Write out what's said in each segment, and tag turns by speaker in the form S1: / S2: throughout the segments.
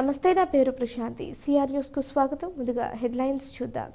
S1: నమస్తే, నా పేరు ప్రశాంతి. సిఆర్ న్యూస్ కు స్వాగతం. ముందుగా హెడ్లైన్స్ చూద్దాం.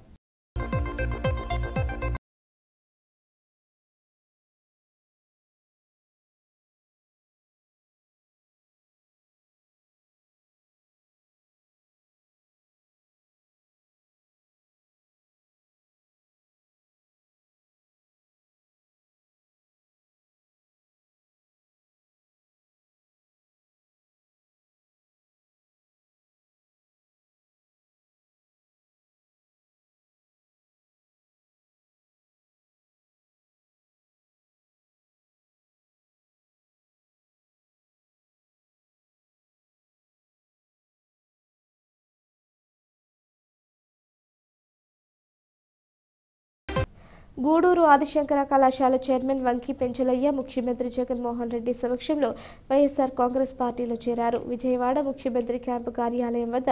S1: గూడూరు ఆదిశంకర కళాశాల చైర్మన్ వంకి పెంచలయ్య ముఖ్యమంత్రి జగన్మోహన్ రెడ్డి సమక్షంలో వైఎస్ఆర్ కాంగ్రెస్ పార్టీలో చేరారు. విజయవాడ ముఖ్యమంత్రి క్యాంపు కార్యాలయం వద్ద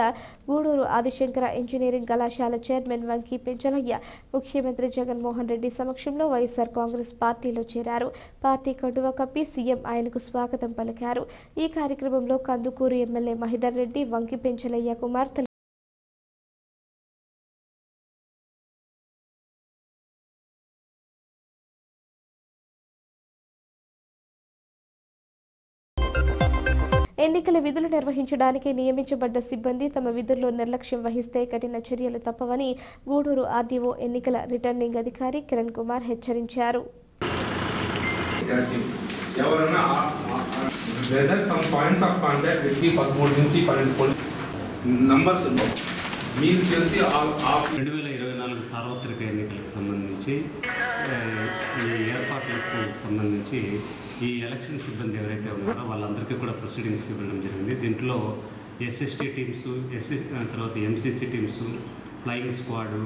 S1: గూడూరు ఆదిశంకర ఇంజనీరింగ్ కళాశాల చైర్మన్ వంకి పెంచలయ్య ముఖ్యమంత్రి జగన్మోహన్ రెడ్డి సమక్షంలో వైఎస్ఆర్ కాంగ్రెస్ పార్టీలో చేరారు. పార్టీ కండువా కప్పి సీఎం ఆయనకు స్వాగతం పలికారు. ఈ కార్యక్రమంలో కందుకూరు ఎమ్మెల్యే మహిదర్ రెడ్డి, వంకి పెంచలయ్య కుమార్తె ఎన్నికల విధులు నిర్వహించడానికి నియమించబడ్డ సిబ్బంది తమ విధుల్లో నిర్లక్ష్యం వహిస్తే కఠిన చర్యలు తప్పవని గూడూరు ఆర్డీఓ ఎన్నికల రిటర్నింగ్ అధికారి కిరణ్ కుమార్ హెచ్చరించారు.
S2: మీరు తెలిసి 2024 సార్వత్రిక ఎన్నికలకు సంబంధించి ఈ ఏర్పాట్లకు సంబంధించి ఈ ఎలక్షన్ సిబ్బంది ఎవరైతే ఉన్నారో వాళ్ళందరికీ కూడా ప్రొసీడింగ్స్ ఇవ్వడం జరిగింది. దీంట్లో ఎస్ఎస్టీ టీమ్స్, తర్వాత ఎంసీసీ టీమ్స్, ఫ్లయింగ్ స్క్వాడు,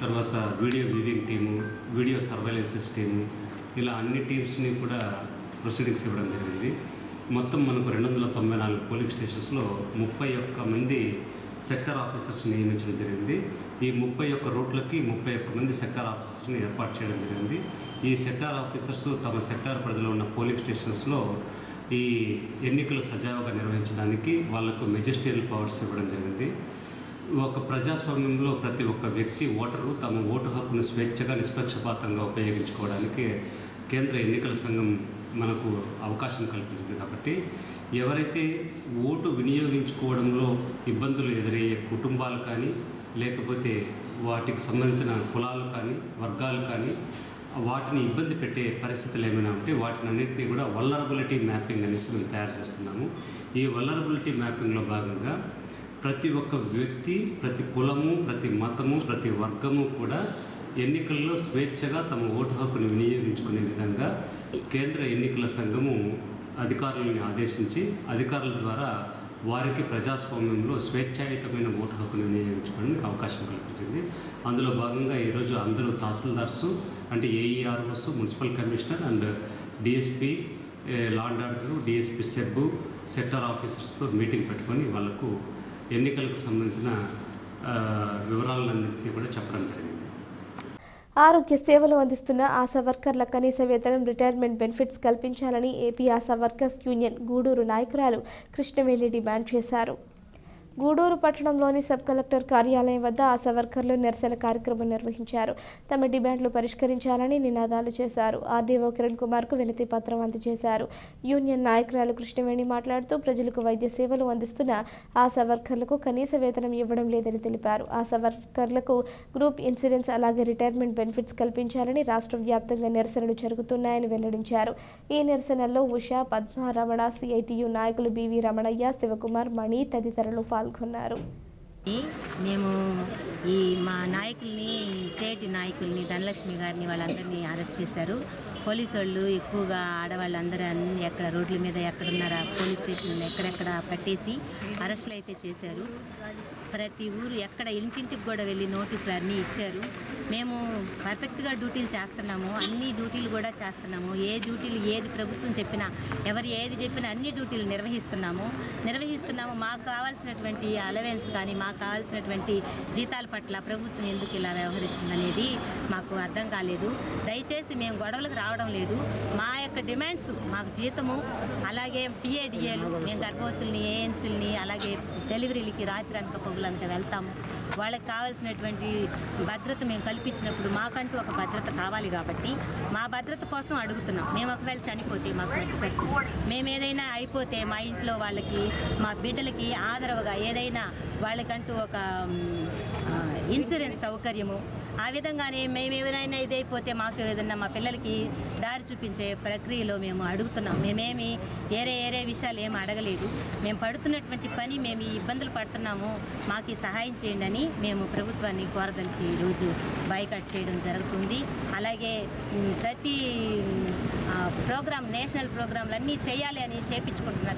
S2: తర్వాత video viewing team, video surveillances team, ఇలా అన్ని టీమ్స్ని కూడా ప్రొసీడింగ్స్ ఇవ్వడం జరిగింది. మొత్తం మనకు 294 పోలింగ్ స్టేషన్స్లో 31 మంది సెక్టర్ ఆఫీసర్స్ నియమించడం జరిగింది. ఈ 31 రూట్లకి 31 మంది సెక్టార్ ఆఫీసర్స్ని ఏర్పాటు చేయడం జరిగింది. ఈ సెక్టార్ ఆఫీసర్స్ తమ సెక్టార్ పరిధిలో ఉన్న పోలింగ్ స్టేషన్స్లో ఈ ఎన్నికలు సజావుగా నిర్వహించడానికి వాళ్లకు మెజిస్ట్రియల్ పవర్స్ ఇవ్వడం జరిగింది. ఒక ప్రజాస్వామ్యంలో ప్రతి ఒక్క వ్యక్తి, ఓటరు తమ ఓటు హక్కును స్వేచ్ఛగా నిష్పక్షపాతంగా ఉపయోగించుకోవడానికి కేంద్ర ఎన్నికల సంఘం మనకు అవకాశం కల్పించింది. కాబట్టి ఎవరైతే ఓటు వినియోగించుకోవడంలో ఇబ్బందులు ఎదురయ్యే కుటుంబాలు కానీ, లేకపోతే వాటికి సంబంధించిన కులాలు కానీ, వర్గాలు కానీ వాటిని ఇబ్బంది పెట్టే పరిస్థితులు ఏమైనా ఉంటే వాటిని అన్నింటినీ కూడా వల్నరబిలిటీ మ్యాపింగ్ అనేసి మేము తయారు చేస్తున్నాము. ఈ వల్నరబిలిటీ మ్యాపింగ్లో భాగంగా ప్రతి ఒక్క వ్యక్తి, ప్రతి కులము, ప్రతి మతము, ప్రతి వర్గము కూడా ఎన్నికల్లో స్వేచ్ఛగా తమ ఓటు హక్కును వినియోగించుకునే విధంగా కేంద్ర ఎన్నికల సంఘము అధికారులను ఆదేశించి అధికారుల ద్వారా వారికి ప్రజాస్వామ్యంలో స్వేచ్ఛాయుతమైన ఓటు హక్కును వినియోగించుకోవడానికి అవకాశం కల్పించింది. అందులో భాగంగా ఈరోజు అందరూ తహసీల్దార్సు, అంటే AEROs, municipal commissioner and DSP, law and order, DSP SEB, sector ఆఫీసర్స్తో మీటింగ్ పెట్టుకొని వాళ్లకు ఎన్నికలకు సంబంధించిన వివరాలన్నింటినీ కూడా చెప్పడం జరిగింది.
S1: ఆరోగ్య సేవలు అందిస్తున్న ఆశా వర్కర్ల కనీస వేతనం, రిటైర్మెంట్ బెనిఫిట్స్ కల్పించాలని AP Asha workers union Guduru నాయకురాలు కృష్ణవేణి డిమాండ్ చేశారు. గూడూరు పట్టణంలోని సబ్ కలెక్టర్ కార్యాలయం వద్ద ఆశా వర్కర్లు నిరసన కార్యక్రమం నిర్వహించారు. తమ డిమాండ్లు పరిష్కరించాలని నినాదాలు చేశారు. ఆర్డీఓ కిరణ్ కుమార్కు వినతి పత్రం అందజేశారు. యూనియన్ నాయకురాలు కృష్ణవేణి మాట్లాడుతూ ప్రజలకు వైద్య సేవలు అందిస్తున్న ఆశా వర్కర్లకు కనీస వేతనం ఇవ్వడం లేదని తెలిపారు. ఆశా వర్కర్లకు గ్రూప్ ఇన్సూరెన్స్, అలాగే రిటైర్మెంట్ బెనిఫిట్స్ కల్పించాలని రాష్ట్ర వ్యాప్తంగా నిరసనలు జరుగుతున్నాయని వెల్లడించారు. ఈ నిరసనల్లో ఉషా, పద్మ, రమణ, సిఐటియు నాయకులు బివి రమణయ్య, శివకుమార్, మణి తదితరులు పాల్గొన్నారు.
S3: మేము ఈ మా నాయకుల్ని, స్టేట్ నాయకుల్ని, ధనలక్ష్మి గారిని వాళ్ళందరినీ అరెస్ట్ చేశారు. పోలీసు వాళ్ళు ఎక్కువగా ఆడవాళ్ళందరూ ఎక్కడ రోడ్ల మీద ఎక్కడున్నారా పోలీస్ స్టేషన్లో ఎక్కడెక్కడ పట్టేసి అరెస్టులు అయితే చేశారు. ప్రతి ఊరు ఎక్కడ ఇంటింటికి కూడా వెళ్ళి నోటీసులు అన్నీ ఇచ్చారు. మేము పర్ఫెక్ట్గా డ్యూటీలు చేస్తున్నాము, అన్ని డ్యూటీలు కూడా చేస్తున్నాము. ఏ డ్యూటీలు ఏది ప్రభుత్వం చెప్పినా, ఎవరు ఏది చెప్పినా అన్ని డ్యూటీలు నిర్వహిస్తున్నాము. చేస్తున్నాము. మాకు కావాల్సినటువంటి అలవెన్స్ కానీ మాకు కావాల్సినటువంటి జీతాల పట్ల ప్రభుత్వం ఎందుకు ఇలా వ్యవహరిస్తుందనేది మాకు అర్థం కాలేదు. దయచేసి మేము గొడవలకు రావడం లేదు. మా యొక్క డిమాండ్స్ మాకు జీతము, అలాగే టీఏడిఏలు, మేము గర్భవతుల్ని, ఏఎన్సీలని, అలాగే డెలివరీలకి రాత్రి అనక పగులంతా వెళ్తాము. వాళ్ళకి కావాల్సినటువంటి భద్రత మేము కల్పించినప్పుడు మాకంటూ ఒక భద్రత కావాలి కాబట్టి మా భద్రత కోసం అడుగుతున్నాం. మేము ఒకవేళ చనిపోతే మాకు మెట్టు ఖర్చు, మేము ఏదైనా అయిపోతే మా ఇంట్లో వాళ్ళకి, మా బిడ్డలకి ఆదరవుగా ఏదైనా వాళ్ళకంటూ ఒక ఇన్సూరెన్స్ సౌకర్యము, ఆ విధంగానే మేము ఎవరైనా ఇదైపోతే మాకు ఏదన్నా మా పిల్లలకి దారి చూపించే ప్రక్రియలో మేము అడుగుతున్నాం. మేమేమి ఏరే విషయాలు ఏమి అడగలేదు. మేము పడుతున్నటువంటి పని, మేము ఈ ఇబ్బందులు పడుతున్నాము, మాకు ఈ సహాయం చేయండి అని మేము ప్రభుత్వాన్ని కోరదలిసి ఈరోజు బాయ్కాట్ చేయడం జరుగుతుంది. అలాగే ప్రతి ప్రోగ్రామ్, నేషనల్ ప్రోగ్రాంలు అన్నీ చేయాలి అని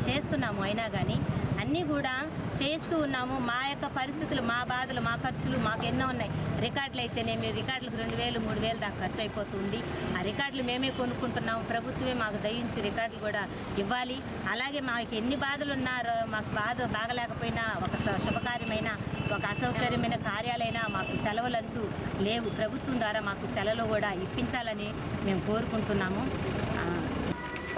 S3: చేస్తున్నాము. అయినా కానీ అన్నీ కూడా చేస్తూ ఉన్నాము. మా యొక్క పరిస్థితులు, మా బాధలు, మా ఖర్చులు మాకు ఎన్నో ఉన్నాయి. రికార్డులు అయితేనేమి రికార్డులకు 2000, 3000 దాకా ఖర్చు అయిపోతుంది. ఆ రికార్డులు మేమే కొనుక్కుంటున్నాము. ప్రభుత్వమే మాకు దయించి రికార్డులు కూడా ఇవ్వాలి. అలాగే మాకు ఎన్ని బాధలు ఉన్నారో, మాకు బాగలేకపోయినా, ఒక శుభకార్యమైన, ఒక అసౌకర్యమైన కార్యాలైనా మాకు సెలవులంటూ లేవు. ప్రభుత్వం ద్వారా మాకు సెలవులు కూడా ఇప్పించాలని మేము కోరుకుంటున్నాము.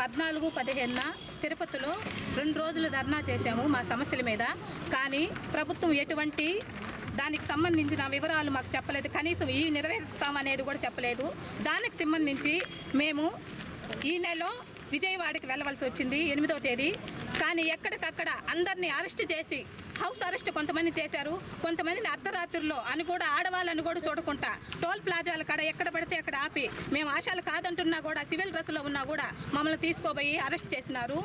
S4: 14, 15 తిరుపతిలో 2 రోజులు ధర్నా చేశాము మా సమస్యల మీద. కానీ ప్రభుత్వం ఎటువంటి దానికి సంబంధించిన వివరాలు మాకు చెప్పలేదు. కనీసం ఈ నెరవేరుస్తామనేది కూడా చెప్పలేదు. దానికి సంబంధించి మేము ఈ నెలలో విజయవాడకి వెళ్ళవలసి వచ్చింది 8వ తేదీ. కానీ ఎక్కడికక్కడ అందరినీ అరెస్ట్ చేసి, హౌస్ అరెస్ట్ కొంతమంది చేశారు, కొంతమందిని అర్ధరాత్రుల్లో అని కూడా, ఆడవాళ్ళని కూడా చూడకుండా టోల్ ప్లాజాల కాడ ఎక్కడ పడితే అక్కడ ఆపి, మేము ఆశాలు కాదంటున్నా కూడా, సివిల్ డ్రెస్లో ఉన్నా కూడా మమ్మల్ని తీసుకోబోయి అరెస్ట్ చేసినారు.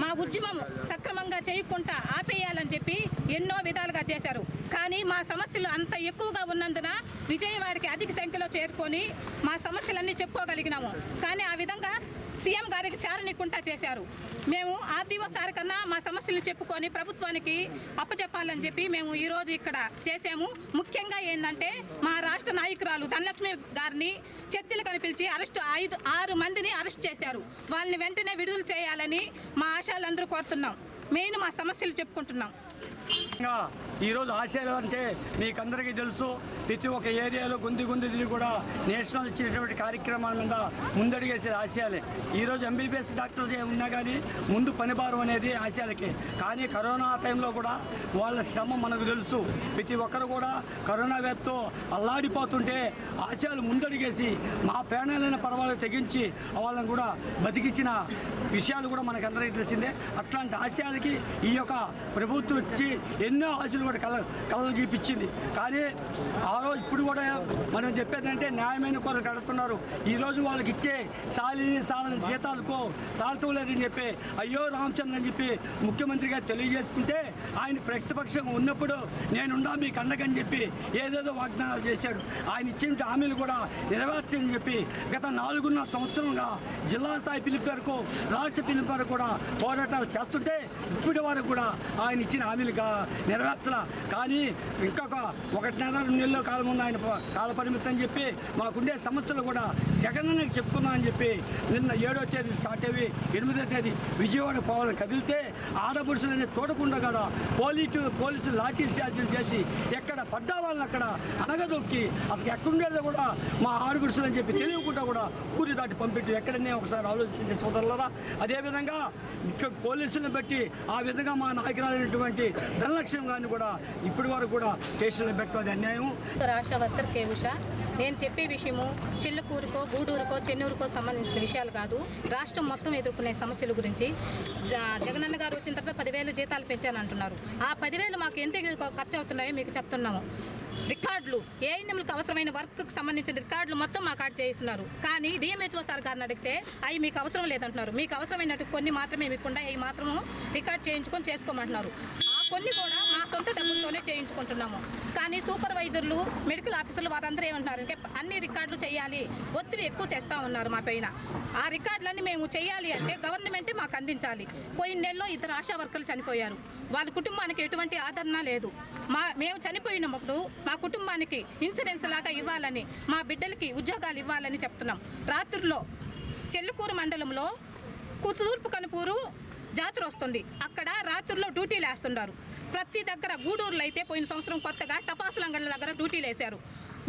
S4: మా ఉద్యమం సక్రమంగా చేయకుండా ఆపేయాలని చెప్పి ఎన్నో విధాలుగా చేశారు. కానీ మా సమస్యలు అంత ఎక్కువగా ఉన్నందున విజయవాడకి అధిక సంఖ్యలో చేరుకొని మా సమస్యలన్నీ చెప్పుకోగలిగినాము. కానీ ఆ విధంగా సీఎం గారికి చేరనీయకుండా చేశారు. మేము ఆర్డీఓ సార్ కన్నా మా సమస్యలు చెప్పుకొని ప్రభుత్వానికి అప్పచెప్పాలని చెప్పి మేము ఈరోజు ఇక్కడ చేసాము. ముఖ్యంగా ఏంటంటే మా రాష్ట్ర నాయకురాలు ధనలక్ష్మి గారిని చర్చలకు పిలిచి 6 మందిని అరెస్ట్ చేశారు. వాళ్ళని వెంటనే విడుదల చేయాలని మా ఆశాలందరూ కోరుతున్నాం. మెయిన్ మా సమస్యలు చెప్పుకుంటున్నాం.
S5: ఈరోజు ఆశయాలు అంటే మీకు అందరికీ తెలుసు. ప్రతి ఒక్క ఏరియాలో గుంది తిరిగి కూడా నేషనల్ ఇచ్చినటువంటి కార్యక్రమాల మీద ముందడిగేసే ఆశయాలే. ఈరోజు ఎంబీబీఎస్ డాక్టర్స్ ఉన్నా కానీ ముందు పనిభారం అనేది ఆశయాలకే. కానీ కరోనా టైంలో కూడా వాళ్ళ శ్రమ మనకు తెలుసు. ప్రతి ఒక్కరు కూడా కరోనా వ్యాధితో అల్లాడిపోతుంటే ఆశయాలు ముందడిగేసి మా ప్రాణాలైన పర్వాలేదు తెగించి వాళ్ళని కూడా బతికించిన విషయాలు కూడా మనకు అందరికీ తెలిసిందే. అట్లాంటి ఆశయాలకి ఈ యొక్క ప్రభుత్వం వచ్చి ఎన్నో ఆశలు కూడా కలలు చూపించింది. కానీ ఇప్పుడు కూడా మనం చెప్పేదంటే న్యాయమైన కోరిక అడుగుతున్నారు. ఈరోజు వాళ్ళకి ఇచ్చే సాలని జీతాలకు సాల్తం లేదని చెప్పి అయ్యో రామచంద్ర అని చెప్పి ముఖ్యమంత్రి గారు తెలియజేసుకుంటే, ఆయన ప్రతిపక్షంగా ఉన్నప్పుడు నేనుండా మీకు అండగని చెప్పి ఏదేదో వాగ్దానాలు చేశాడు. ఆయన ఇచ్చిన హామీలు కూడా నెరవేర్చని చెప్పి గత 4.5 సంవత్సరంగా జిల్లా స్థాయి పిలుపు వరకు, రాష్ట్ర పిలుపు వరకు కూడా పోరాటాలు చేస్తుంటే ఇప్పటి వరకు కూడా ఆయన ఇచ్చిన హామీలు నెరవేర్చలా. కానీ ఇంకొక 1.5-2 నెలల కాలం ఉంది ఆయన కాల పరిమితి అని చెప్పి మాకుండే సమస్యలు కూడా జగనన్నకి చెప్పుకుందాం అని చెప్పి నిన్న 7వ తేదీ స్టార్ట్ అయ్యి 8వ తేదీ విజయవాడ పోవాలని కదిలితే ఆడపడుచులని చూడకుండా కూడా పోలీసులు లాఠీ చార్జీలు చేసి ఎక్కడ పడ్డా వాళ్ళని అక్కడ అనగదొక్కి అసలు ఎక్కడుండేదో కూడా మా ఆడపడుచులు అని చెప్పి తెలియకుండా కూడా ఊరి దాటి పంపెట్టి ఎక్కడనే ఒకసారి ఆలోచించే సోదరులరా. అదేవిధంగా ఇక్కడ పోలీసులను బట్టి ఆ విధంగా మా నాయకురాలైనటువంటి ధనలక్ష్మి గారిని కూడా ఇప్పటి వరకు కూడా స్టేషన్లో పెట్టడం అన్యాయం.
S4: రాష్ట్ర వర్కర్ కే ఉష. నేను చెప్పే విషయము చిల్లకూరుకో, గూడూరుకో, చెన్నూరుకో సంబంధించిన విషయాలు కాదు. రాష్ట్రం మొత్తం ఎదుర్కొనే సమస్యల గురించి. జగనన్న గారు వచ్చిన తర్వాత 10,000 జీతాలు పెంచానంటున్నారు. ఆ 10,000 మాకు ఎంత ఖర్చు అవుతున్నాయో మీకు చెప్తున్నాము. రికార్డులు, ఏఎన్ఎంలకు అవసరమైన వర్క్కి సంబంధించిన రికార్డులు మొత్తం మా కాడ చేయిస్తున్నారు. కానీ డిఎంహెచ్ఓ సార్ గారిని అడిగితే అవి మీకు అవసరం లేదంటున్నారు. మీకు అవసరమైనట్టు కొన్ని మాత్రమే మీకుండా అవి మాత్రము రికార్డ్ చేయించుకొని చేసుకోమంటున్నారు. ఆ కొన్ని కూడా మా సొంత డబ్బులతోనే చేయించుకుంటున్నాము. కానీ సూపర్వైజర్లు, మెడికల్ ఆఫీసర్లు వారందరూ ఏమంటున్నారంటే అన్ని రికార్డులు చేయాలి, ఒత్తిడి ఎక్కువ తెస్తూ ఉన్నారు మా పైన. ఆ రికార్డులన్నీ మేము చేయాలి అంటే గవర్నమెంటే మాకు అందించాలి. పోయిన నెలలో 2 ఆశా వర్కర్లు చనిపోయారు. వాళ్ళ కుటుంబానికి ఎటువంటి ఆదరణ లేదు. మేము చనిపోయినప్పుడు మా కుటుంబానికి ఇన్సూరెన్స్ లాగా ఇవ్వాలని, మా బిడ్డలకి ఉద్యోగాలు ఇవ్వాలని చెప్తున్నాం. రాత్రుల్లో చెల్లుకూరు మండలంలో తూర్పు కనుపూరు జాతర వస్తుంది. అక్కడ రాత్రుల్లో డ్యూటీలు వేస్తున్నారు. ప్రతి దగ్గర గూడూరులో అయితే పోయిన సంవత్సరం కొత్తగా టపాసులంగళ్ళ దగ్గర డ్యూటీలు వేశారు.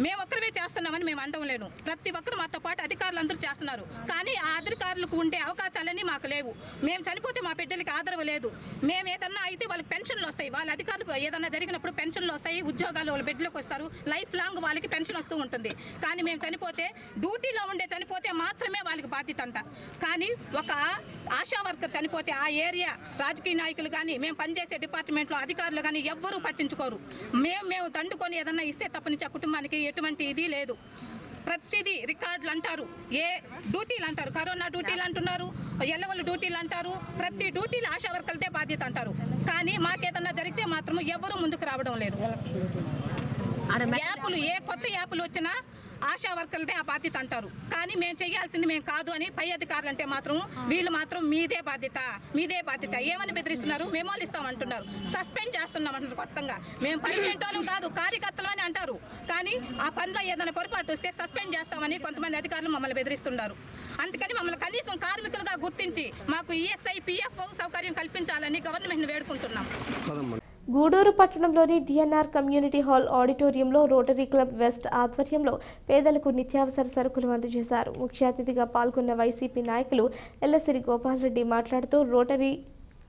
S4: మేము ఒక్కరిమే చేస్తున్నామని మేము అనడం లేను. ప్రతి ఒక్కరు మాతో పాటు అధికారులు అందరూ చేస్తున్నారు. కానీ ఆ అధికారులకు ఉండే అవకాశాలన్నీ మాకు లేవు. మేము చనిపోతే మా బిడ్డలకి ఆదరవు లేదు. మేము ఏదన్నా అయితే వాళ్ళకి పెన్షన్లు వస్తాయి. వాళ్ళ అధికారులు ఏదన్నా జరిగినప్పుడు పెన్షన్లు వస్తాయి, ఉద్యోగాలు వాళ్ళ బిడ్డలకు వస్తారు, లైఫ్ లాంగ్ వాళ్ళకి పెన్షన్ వస్తూ ఉంటుంది. కానీ మేము చనిపోతే డ్యూటీలో ఉండే చనిపోతే మాత్రమే వాళ్ళకి బాధ్యత అంట. కానీ ఒక ఆశా వర్కర్ చనిపోతే ఆ ఏరియా రాజకీయ నాయకులు కానీ మేము పనిచేసే డిపార్ట్మెంట్లో అధికారులు కానీ ఎవ్వరూ పట్టించుకోరు. మేము దండుకొని ఏదన్నా ఇస్తే తప్ప నుంచి ఆ కుటుంబానికి ఎటువంటి ఇది లేదు. ప్రతిదీ రికార్డులు అంటారు, ఏ డ్యూటీలు అంటారు, కరోనా డ్యూటీలు అంటున్నారు, ఎల్లవల్ల డ్యూటీలు అంటారు. ప్రతి డ్యూటీలు ఆశా వర్కర్లదే బాధ్యత అంటారు. కానీ మాకేదన్నా జరిగితే మాత్రం ఎవరూ ముందుకు రావడం లేదు. యాప్లు ఏ కొత్త యాప్లు వచ్చినా ఆశా వర్కర్లదే ఆ బాధ్యత అంటారు. కానీ మేము చేయాల్సింది మేము కాదు అని పై అధికారులు అంటే మాత్రం వీళ్ళు మాత్రం మీదే బాధ్యత ఏమని బెదిరిస్తున్నారు, మెమోలు ఇస్తామంటున్నారు, సస్పెండ్ చేస్తున్నామంటున్నారు. కొత్తగా మేము పర్మనెంట్ వాళ్ళం కాదు, కార్యకర్తలు అని అంటారు. కానీ ఆ పనిలో ఏదైనా పొరపాటు వస్తే సస్పెండ్ చేస్తామని కొంతమంది అధికారులు మమ్మల్ని బెదిరిస్తున్నారు. అందుకని మమ్మల్ని కనీసం కార్మికులుగా గుర్తించి మాకు ఈఎస్ఐ పిఎఫ్ సౌకర్యం కల్పించాలని గవర్నమెంట్ని వేడుకుంటున్నాం.
S1: గూడూరు పట్టణంలోని డిఎన్ఆర్ కమ్యూనిటీ హాల్ ఆడిటోరియంలో రోటరీ క్లబ్ వెస్ట్ ఆధ్వర్యంలో పేదలకు నిత్యావసర సరుకులు అందజేశారు. ముఖ్య అతిథిగా పాల్గొన్న వైసీపీ నాయకులు ఎల్లసిరి గోపాలరెడ్డి మాట్లాడుతూ రోటరీ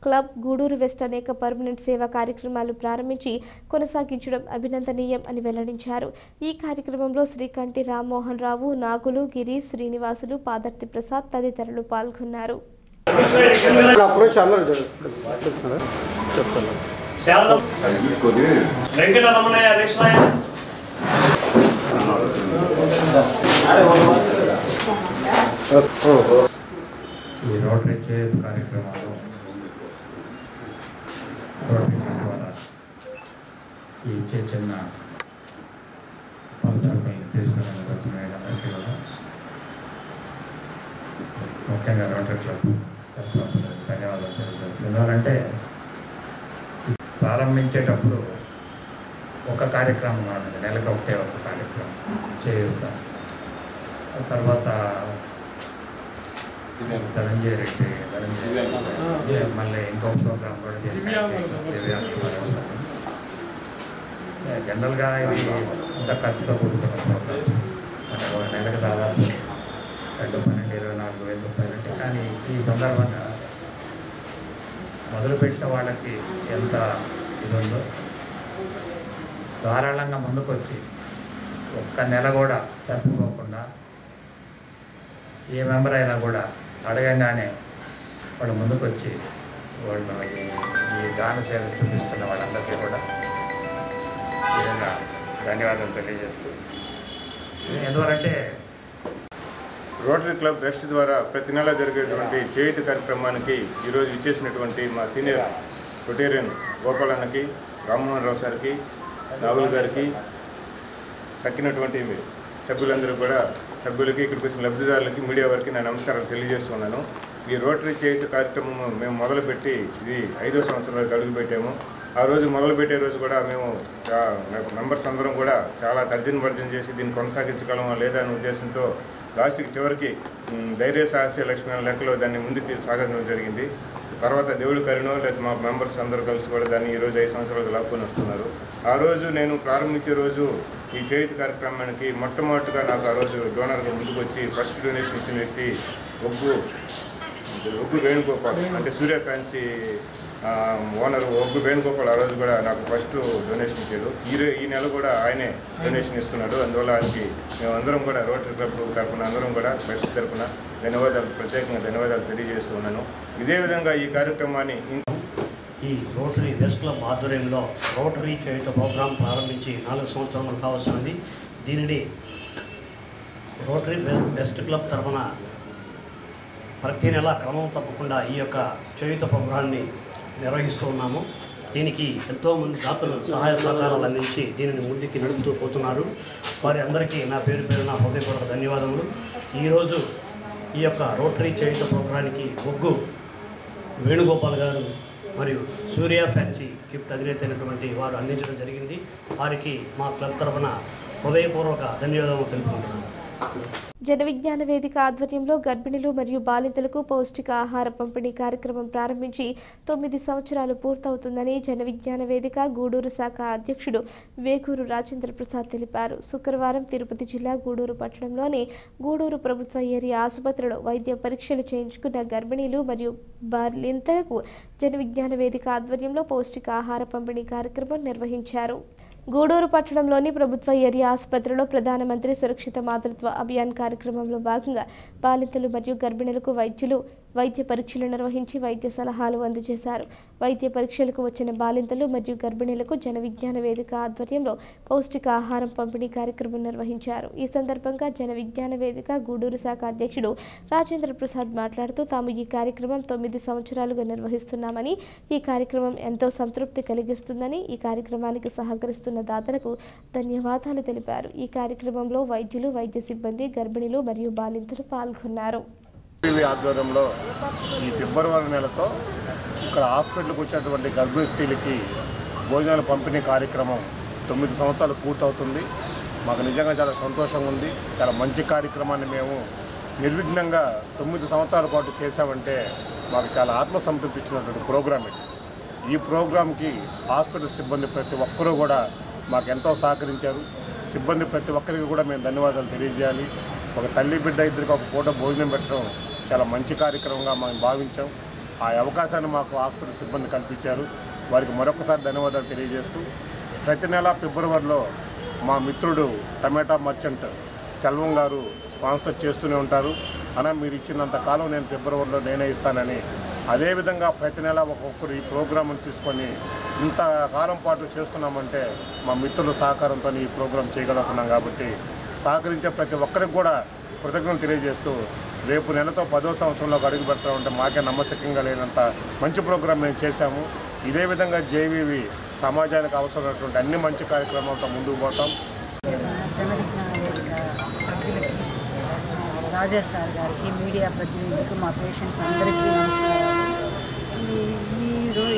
S1: క్లబ్ గూడూరు వెస్ట్ అనేక పర్మనెంట్ సేవా కార్యక్రమాలు ప్రారంభించి కొనసాగించడం అభినందనీయం అని వెల్లడించారు. ఈ కార్యక్రమంలో శ్రీకంఠి రామ్మోహన్ రావు, నాగులు, గిరి, శ్రీనివాసులు, పాదర్తి ప్రసాద్ తదితరులు పాల్గొన్నారు.
S6: ఈ రోటరీ చేతి కార్యక్రమాలు రోటరీ ద్వారా ఈ చిన్న పలసరుకులను తీసుకునే వచ్చిన అందరికీ కూడా ముఖ్యంగా రోటరీ క్లబ్ ధన్యవాదాలు తెలియజేస్తున్నాను. ఎందుకంటే ప్రారంభించేటప్పుడు ఒక కార్యక్రమం ఉంటుంది, నెలకు ఒకటే ఒక కార్యక్రమం చేయుతాం. తర్వాత ధనంజయ రెడ్డి మళ్ళీ ఇంకో ప్రోగ్రాం కూడా జనరల్గా ఇది ఇంత ఖర్చుతో కూడుకున్న ప్రోగ్రామ్స్ అంటే ఒక నెలకు దాదాపు 12,000-24,000 రూపాయలు అంటే. కానీ ఈ సందర్భంగా మొదలుపెట్టిన వాళ్ళకి ఎంత ఇది ఉందో ధారాళంగా ముందుకు వచ్చి ఒక్క నెల కూడా తప్పిపోకుండా ఏ మెంబర్ అయినా కూడా అడగంగానే వాళ్ళు ముందుకు వచ్చి వాళ్ళు ఈ దాన సేవ చూపిస్తున్న వాళ్ళందరికీ కూడా విధంగా ధన్యవాదాలు తెలియజేస్తూ, ఎందువలంటే
S7: రోటరీ క్లబ్ వెస్ట్ ద్వారా ప్రతి నెల జరిగేటువంటి చేయుత కార్యక్రమానికి ఈరోజు ఇచ్చేసినటువంటి మా సీనియర్ రొటేరియన్ గోపాలన్నకి, రామ్మోహన్ రావు సార్కి, నాగుల్ గారికి, తక్కినటువంటి సభ్యులందరూ కూడా సభ్యులకి, ఇక్కడికి వచ్చిన లబ్ధిదారులకి, మీడియా వారికి నా నమస్కారాలు తెలియజేస్తున్నాను. ఈ రోటరీ చేయుత కార్యక్రమం మేము మొదలుపెట్టి ఇది 5వ సంవత్సరంలోకి అడుగుపెట్టాము. ఆ రోజు మొదలుపెట్టే రోజు కూడా మేము మెంబర్స్ అందరం కూడా చాలా తర్జన చేసి దీన్ని కొనసాగించగలమా లేదా అనే ఉద్దేశంతో లాస్ట్కి చివరికి ధైర్య సాహస్య లక్ష్మీ లెక్కలో దాన్ని ముందుకు సాగడం జరిగింది. తర్వాత దేవుడు కరుణో లేదా మా మెంబర్స్ అందరూ కలిసి కూడా దాన్ని ఈరోజు 5 సంవత్సరాలు లాక్కొని వస్తున్నారు. ఆ రోజు నేను ప్రారంభించే రోజు ఈ చేయుత కార్యక్రమానికి మొట్టమొదటిగా నాకు ఆ రోజు డోనర్గా ముందుకు వచ్చి ఫస్ట్ డొనేషన్ ఇచ్చిన వ్యక్తి ఒగ్గు వేణుగోపాల్, అంటే సూర్యకాంతి ఓనర్ ఒగ్గు వేణుగోపాల్. ఆ రోజు కూడా నాకు ఫస్ట్ డొనేషన్ ఇచ్చాడు. ఈ నెల కూడా ఆయనే డొనేషన్ ఇస్తున్నాడు. అందువల్ల ఆయనకి మేమందరం కూడా రోటరీ క్లబ్ తరఫున అందరం కూడా బెస్ట్ తరఫున ప్రత్యేకంగా ధన్యవాదాలు తెలియజేస్తూ ఉన్నాను. ఇదే విధంగా ఈ కార్యక్రమాన్ని
S8: ఈ రోటరీ వెస్ట్ క్లబ్ ఆధ్వర్యంలో రోటరీ చేయుత ప్రోగ్రాం ప్రారంభించి 4 సంవత్సరాలు కావస్తున్నది. దీనిని రోటరీ వెస్ట్ క్లబ్ తరఫున ప్రతి నెల క్రమం తప్పకుండా ఈ యొక్క చేయుత ప్రోగ్రాన్ని నిర్వహిస్తూ ఉన్నాము. దీనికి ఎంతోమంది దాతలు సహాయ సహకారాలు అందించి దీనిని ముందుకి నడుపుతూ పోతున్నారు. వారి అందరికీ నా పేరున హృదయపూర్వక ధన్యవాదములు. ఈరోజు ఈ యొక్క రోటరీ చేయుత ప్రోగ్రానికి ఒగ్గు వేణుగోపాల్ గారు మరియు సూర్య ఫ్యాన్సీ గిఫ్ట్ అధినేత అయినటువంటి వారు అందించడం జరిగింది. వారికి మా క్లబ్ తరఫున హృదయపూర్వక ధన్యవాదాలు తెలుపుకుంటున్నాను.
S1: జన విజ్ఞాన వేదిక ఆధ్వర్యంలో గర్భిణులు మరియు బాలింతలకు పౌష్టిక ఆహార పంపిణీ కార్యక్రమం ప్రారంభించి 9 సంవత్సరాలు పూర్తవుతుందని జన విజ్ఞాన వేదిక గూడూరు శాఖ అధ్యక్షుడు వేగూరు రాజేంద్ర ప్రసాద్ తెలిపారు. శుక్రవారం తిరుపతి జిల్లా గూడూరు పట్టణంలోని గూడూరు ప్రభుత్వ ఏరియా ఆసుపత్రిలో వైద్య పరీక్షలు చేయించుకున్న గర్భిణీలు మరియు బాలింతలకు జన విజ్ఞాన వేదిక ఆధ్వర్యంలో పౌష్టిక ఆహార పంపిణీ కార్యక్రమం నిర్వహించారు. గూడూరు పట్టణంలోని ప్రభుత్వ ఏరియా ఆసుపత్రిలో ప్రధానమంత్రి సురక్షిత మాతృత్వ అభియాన్ కార్యక్రమంలో భాగంగా బాలింతలు మరియు గర్భిణులకు వైద్య పరీక్షలు నిర్వహించి వైద్య సలహాలు అందజేశారు. వైద్య పరీక్షలకు వచ్చిన బాలింతలు మరియు గర్భిణులకు జన విజ్ఞాన వేదిక ఆధ్వర్యంలో పౌష్టిక ఆహారం పంపిణీ కార్యక్రమం నిర్వహించారు. ఈ సందర్భంగా జన విజ్ఞాన వేదిక గూడూరు శాఖ అధ్యక్షుడు రాజేంద్ర ప్రసాద్ మాట్లాడుతూ తాము ఈ కార్యక్రమం 9 సంవత్సరాలుగా నిర్వహిస్తున్నామని, ఈ కార్యక్రమం ఎంతో సంతృప్తి కలిగిస్తుందని, ఈ కార్యక్రమానికి సహకరిస్తున్న దాతలకు ధన్యవాదాలు తెలిపారు. ఈ కార్యక్రమంలో వైద్యులు, వైద్య సిబ్బంది, గర్భిణులు మరియు బాలింతలు పాల్గొన్నారు.
S9: ఆధ్వర్యంలో ఈ ఫిబ్రవరి నెలతో ఇక్కడ హాస్పిటల్కి వచ్చేటువంటి గర్భిణీ స్త్రీలకి భోజనాల పంపిణీ కార్యక్రమం 9 సంవత్సరాలు పూర్తవుతుంది. మాకు నిజంగా చాలా సంతోషంగా ఉంది. చాలా మంచి కార్యక్రమాన్ని మేము నిర్విఘ్నంగా 9 సంవత్సరాల పాటు చేశామంటే మాకు చాలా ఆత్మసంతృప్తి ఇచ్చినటువంటి ప్రోగ్రాం ఇది. ఈ ప్రోగ్రాంకి హాస్పిటల్ సిబ్బంది ప్రతి ఒక్కరూ కూడా మాకు ఎంతో సహకరించారు. సిబ్బంది ప్రతి ఒక్కరికి కూడా మేము ధన్యవాదాలు తెలియజేయాలి. ఒక తల్లి బిడ్డ ఇద్దరికి ఒక పూట భోజనం పెట్టడం చాలా మంచి కార్యక్రమంగా మేము భావించాం. ఆ అవకాశాన్ని మాకు హాస్పిటల్ సిబ్బంది కల్పించారు. వారికి మరొకసారి ధన్యవాదాలు తెలియజేస్తూ, ప్రతి నెల ఫిబ్రవరిలో మా మిత్రుడు టమాటా మర్చెంట్ సెల్వం గారు స్పాన్సర్ చేస్తూనే ఉంటారు. అలా మీరు ఇచ్చినంత కాలం నేను ఫిబ్రవరిలో నేనే ఇస్తానని, అదేవిధంగా ప్రతి నెల ఒక్కొక్కరు ఈ ప్రోగ్రాంను తీసుకొని ఇంత కాలం పాటు చేస్తున్నామంటే మా మిత్రుల సహకారంతో ఈ ప్రోగ్రాం చేయగలుగుతున్నాం. కాబట్టి సహకరించే ప్రతి ఒక్కరికి కూడా కృతజ్ఞతలు తెలియజేస్తూ, రేపు నెలతో 10వ సంవత్సరంలోకి అడుగు పెడతామంటే మాకే నమ్మశక్యంగా లేనంత మంచి ప్రోగ్రాం మేము చేశాము. ఇదే విధంగా జేవీవి సమాజానికి అవసరమైనటువంటి అన్ని మంచి కార్యక్రమాలతో ముందుకు పోతాం.
S10: జన విజ్ఞాన వేదిక సభ్యులకి, రాజా సార్ గారికి, మీడియా ప్రతినిధులకు, మా పేషెంట్స్ అందరికీ నమస్కారాలు.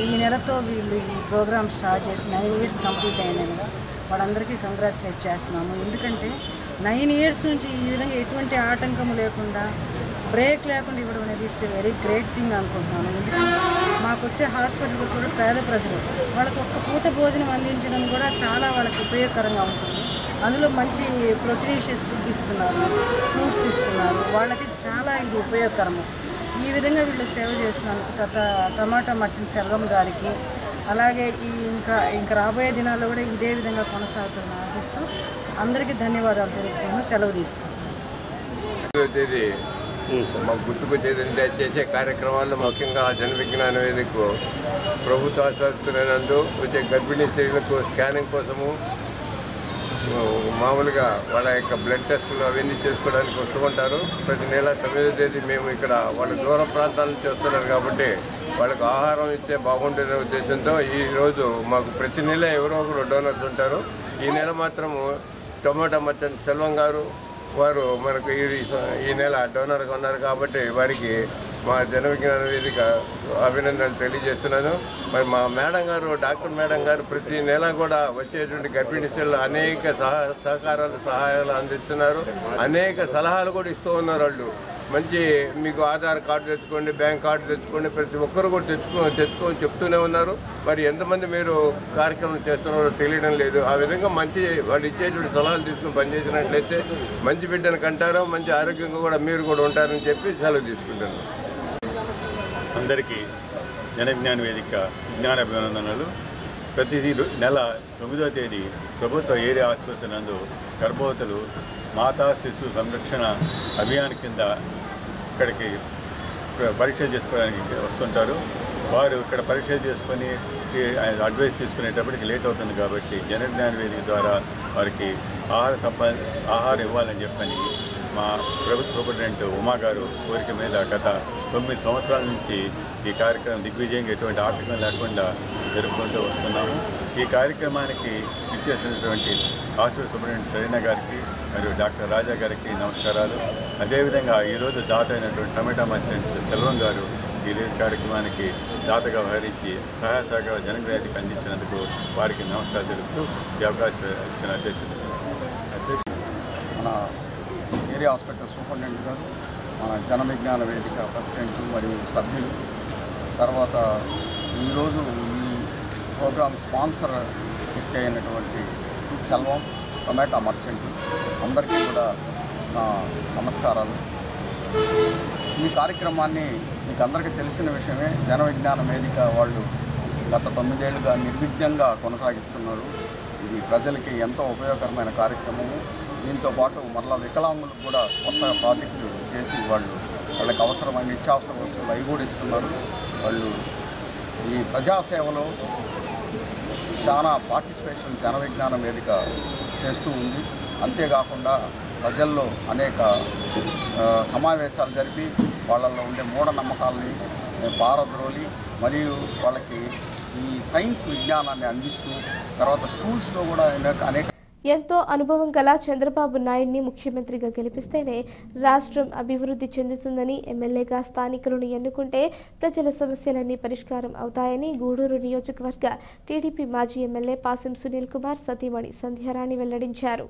S10: ఈ నెలతో వీళ్ళు ఈ ప్రోగ్రామ్ స్టార్ట్ చేసి 9 years కంప్లీట్ అయినాక వాళ్ళందరికీ కంగ్రాచులేట్ చేస్తున్నాము. ఎందుకంటే 9 years నుంచి ఈ విధంగా ఎటువంటి ఆటంకము లేకుండా, బ్రేక్ లేకుండా ఇవ్వడం అనేది ఇట్స్ వెరీ గ్రేట్ థింగ్ అనుకుంటున్నాను. ఎందుకంటే మాకు వచ్చే హాస్పిటల్కి వచ్చి పేద ప్రజలు వాళ్ళకి ఒక్క పూట భోజనం అందించడం కూడా చాలా వాళ్ళకి ఉపయోగకరంగా ఉంటుంది. అందులో మంచి ప్రోటీనిషియస్ ఫుడ్ ఇస్తున్నారు, ఫ్రూట్స్ ఇస్తున్నారు. వాళ్ళకి చాలా ఇది ఉపయోగకరము. ఈ విధంగా వీళ్ళు సేవ చేస్తున్నందుకు టమాటా మర్చెంట్ సెల్వం గారికి, అలాగే ఇంకా రాబోయే దినాల్లో కూడా ఇదే విధంగా కొనసాగుతుందని ఆశిస్తూ అందరికీ ధన్యవాదాలు తెలుపుకుంటూ సెలవు తీసుకుంటాం.
S11: మాకు గుర్తుకొచ్చేదంటే చేసే కార్యక్రమాల్లో ముఖ్యంగా జన విజ్ఞాన వేదిక ప్రభుత్వ ఆసుపత్రులందు వచ్చే గర్భిణీ స్త్రీలకు స్కానింగ్ కోసము, మామూలుగా వాళ్ళ యొక్క బ్లడ్ టెస్టులు అవన్నీ చేసుకోవడానికి వస్తూ ఉంటారు. ప్రతి నెల 9వ తేదీ మేము ఇక్కడ వాళ్ళ దూర ప్రాంతాల నుంచి వస్తున్నారు కాబట్టి వాళ్ళకు ఆహారం ఇస్తే బాగుంటుందనే ఉద్దేశంతో ఈరోజు మాకు ప్రతి నెల ఎవరో ఒకరు డోనర్స్ ఉంటారు. ఈ నెల మాత్రము టమాటా మర్చెంట్ సెల్వం గారు వారు మనకు ఈ నెల డోనర్గా ఉన్నారు కాబట్టి వారికి మా జన విజ్ఞాన వేదిక అభినందనలు తెలియజేస్తున్నాను. మరి మా మేడం గారు, డాక్టర్ మేడం గారు ప్రతి నెల కూడా వచ్చేటువంటి గర్భిణీ స్త్రీలు అనేక సహాయాలు అందిస్తున్నారు. అనేక సలహాలు కూడా ఇస్తూ ఉన్నారు. వాళ్ళు మంచి మీకు ఆధార్ కార్డు తెచ్చుకోండి, బ్యాంక్ కార్డు తెచ్చుకోండి, ప్రతి ఒక్కరు కూడా తెచ్చుకొని చెప్తూనే ఉన్నారు. మరి ఎంతమంది మీరు కార్యక్రమం చేస్తున్నారో తెలియడం లేదు. ఆ విధంగా మంచి వాళ్ళు ఇచ్చేటువంటి సలహాలు తీసుకుని పనిచేసినట్లయితే మంచి బిడ్డను కంటారో, మంచి ఆరోగ్యంగా కూడా మీరు కూడా ఉంటారని చెప్పి సెలవు తీసుకుంటున్నాను.
S12: అందరికీ జన విజ్ఞాన వేదిక విజ్ఞానాభినందనలు. ప్రతి నెల 9వ తేదీ ప్రభుత్వ ఏరియా ఆసుపత్రి నందు గర్భవతులు మాతా శిశు సంరక్షణ అభియాన్ కింద ఇక్కడికి పరీక్ష చేసుకోవడానికి వస్తుంటారు. వారు ఇక్కడ పరీక్ష చేసుకొని అడ్వైస్ తీసుకునేటప్పటికి లేట్ అవుతుంది కాబట్టి జన విజ్ఞాన వేదిక ద్వారా వారికి ఆహారం ఇవ్వాలని చెప్పని మా ప్రభుత్వ సూపరింటెండెంట్ ఉమా గారు కోరిక మీద గత 9 సంవత్సరాల నుంచి ఈ కార్యక్రమం దిగ్విజయంగా ఎటువంటి ఆటంకం లేకుండా జరుపుకుంటూ వస్తున్నాము. ఈ కార్యక్రమానికి ఇచ్చేసినటువంటి హాస్పిటల్ సూపరింటెండెంట్ సరీనా గారికి మరియు డాక్టర్ రాజా గారికి నమస్కారాలు. అదేవిధంగా ఈరోజు దాత అయినటువంటి టమాటా మర్చెంట్ సెల్వం గారు ఈ కార్యక్రమానికి దాతగా వ్యవహరించి సహాయ సహకార జనవేదిక అందించినందుకు వారికి నమస్కారం తెలుపుతూ ఈ అవకాశం ఇచ్చిన అధ్యక్షుడు
S13: మన ఏరియా హాస్పిటల్ సూపరింటెండెంట్ గారు, మన జన విజ్ఞాన వేదిక ప్రెసిడెంట్ మరియు సభ్యులు, తర్వాత ఈరోజు ఈ ప్రోగ్రామ్ స్పాన్సర్ వ్యక్తి అయినటువంటి సెల్వం టొమాటో మర్చెంట్ అందరికీ కూడా నా నమస్కారాలు. ఈ కార్యక్రమాన్ని మీకు అందరికీ తెలిసిన విషయమే. జన విజ్ఞాన వేదిక వాళ్ళు గత 9 ఏళ్ళుగా నిర్విఘ్నంగా కొనసాగిస్తున్నారు. ఇది ప్రజలకి ఎంతో ఉపయోగకరమైన కార్యక్రమము. దీంతో పాటు మరలా వికలాంగులకు కూడా కొత్త ప్రాజెక్టు చేసి వాళ్ళకి అవసరమైన నిత్యావసర వస్తువులు అవి కూడా ఇస్తున్నారు. వాళ్ళు ఈ ప్రజాసేవలో చాలా పార్టిసిపేషన్ జన విజ్ఞాన వేదిక చేస్తూ ఉంది. అంతేకాకుండా ప్రజల్లో అనేక సమావేశాలు జరిపి వాళ్ళల్లో ఉండే మూఢనమ్మకాలని పారద్రోలి మరియు వాళ్ళకి ఈ సైన్స్ విజ్ఞానాన్ని అందిస్తూ తర్వాత స్కూల్స్లో కూడా అనేక
S1: ఎంతో అనుభవం గల చంద్రబాబు నాయుడిని ముఖ్యమంత్రిగా గెలిపిస్తేనే రాష్ట్రం అభివృద్ధి చెందుతుందని, ఎమ్మెల్యేగా స్థానికులను ఎన్నుకుంటే ప్రజల సమస్యలన్నీ పరిష్కారం అవుతాయని గూడూరు నియోజకవర్గ టీడీపీ మాజీ ఎమ్మెల్యే పాసం సునీల్ కుమార్ సతీమణి సంధ్యారాణి వెల్లడించారు.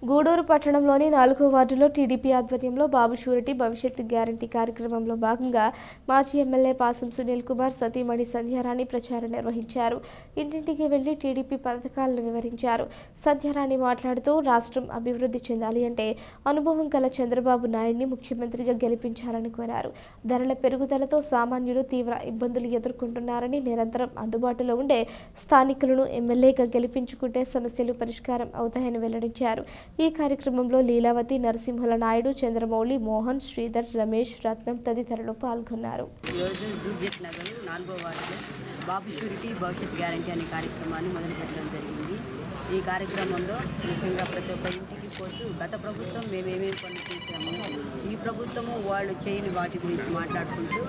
S1: గూడూరు పట్టణంలోని 4వ వార్డులో టీడీపీ ఆధ్వర్యంలో బాబు షూరిటీ భవిష్యత్తు గ్యారంటీ కార్యక్రమంలో భాగంగా మాజీ ఎమ్మెల్యే పాసం సునీల్ కుమార్ సతీమణి సంధ్యారాణి ప్రచారం నిర్వహించారు. ఇంటింటికి వెళ్లి టీడీపీ పథకాలను వివరించారు. సంధ్యారాణి మాట్లాడుతూ రాష్ట్రం అభివృద్ధి చెందాలి అంటే అనుభవం గల చంద్రబాబు నాయుడిని ముఖ్యమంత్రిగా గెలిపించాలని కోరారు. ధరల పెరుగుదలతో సామాన్యులు తీవ్ర ఇబ్బందులు ఎదుర్కొంటున్నారని, నిరంతరం అందుబాటులో ఉండే స్థానికులను ఎమ్మెల్యేగా గెలిపించుకుంటే సమస్యలు పరిష్కారం అవుతాయని వెల్లడించారు. ఈ కార్యక్రమంలో లీలావతి, నరసింహుల నాయుడు, చంద్రమౌళి, మోహన్, శ్రీధర్, రమేష్, రత్నం తదితరులు పాల్గొన్నారు.
S14: ఈరోజు దూర్జట్ నగర్ 4వ వార్డులో బాబు షూరిటీ భవిష్యత్ గ్యారంటీ అనే కార్యక్రమాన్ని మొదలుపెట్టడం జరిగింది. ఈ కార్యక్రమంలో ముఖ్యంగా ప్రతి ఒక్క ఇంటికి పోతూ గత ప్రభుత్వం మేమేమేమి పనులు చేసాము, ఈ ప్రభుత్వము వాళ్ళు చేయని వాటి గురించి మాట్లాడుకుంటూ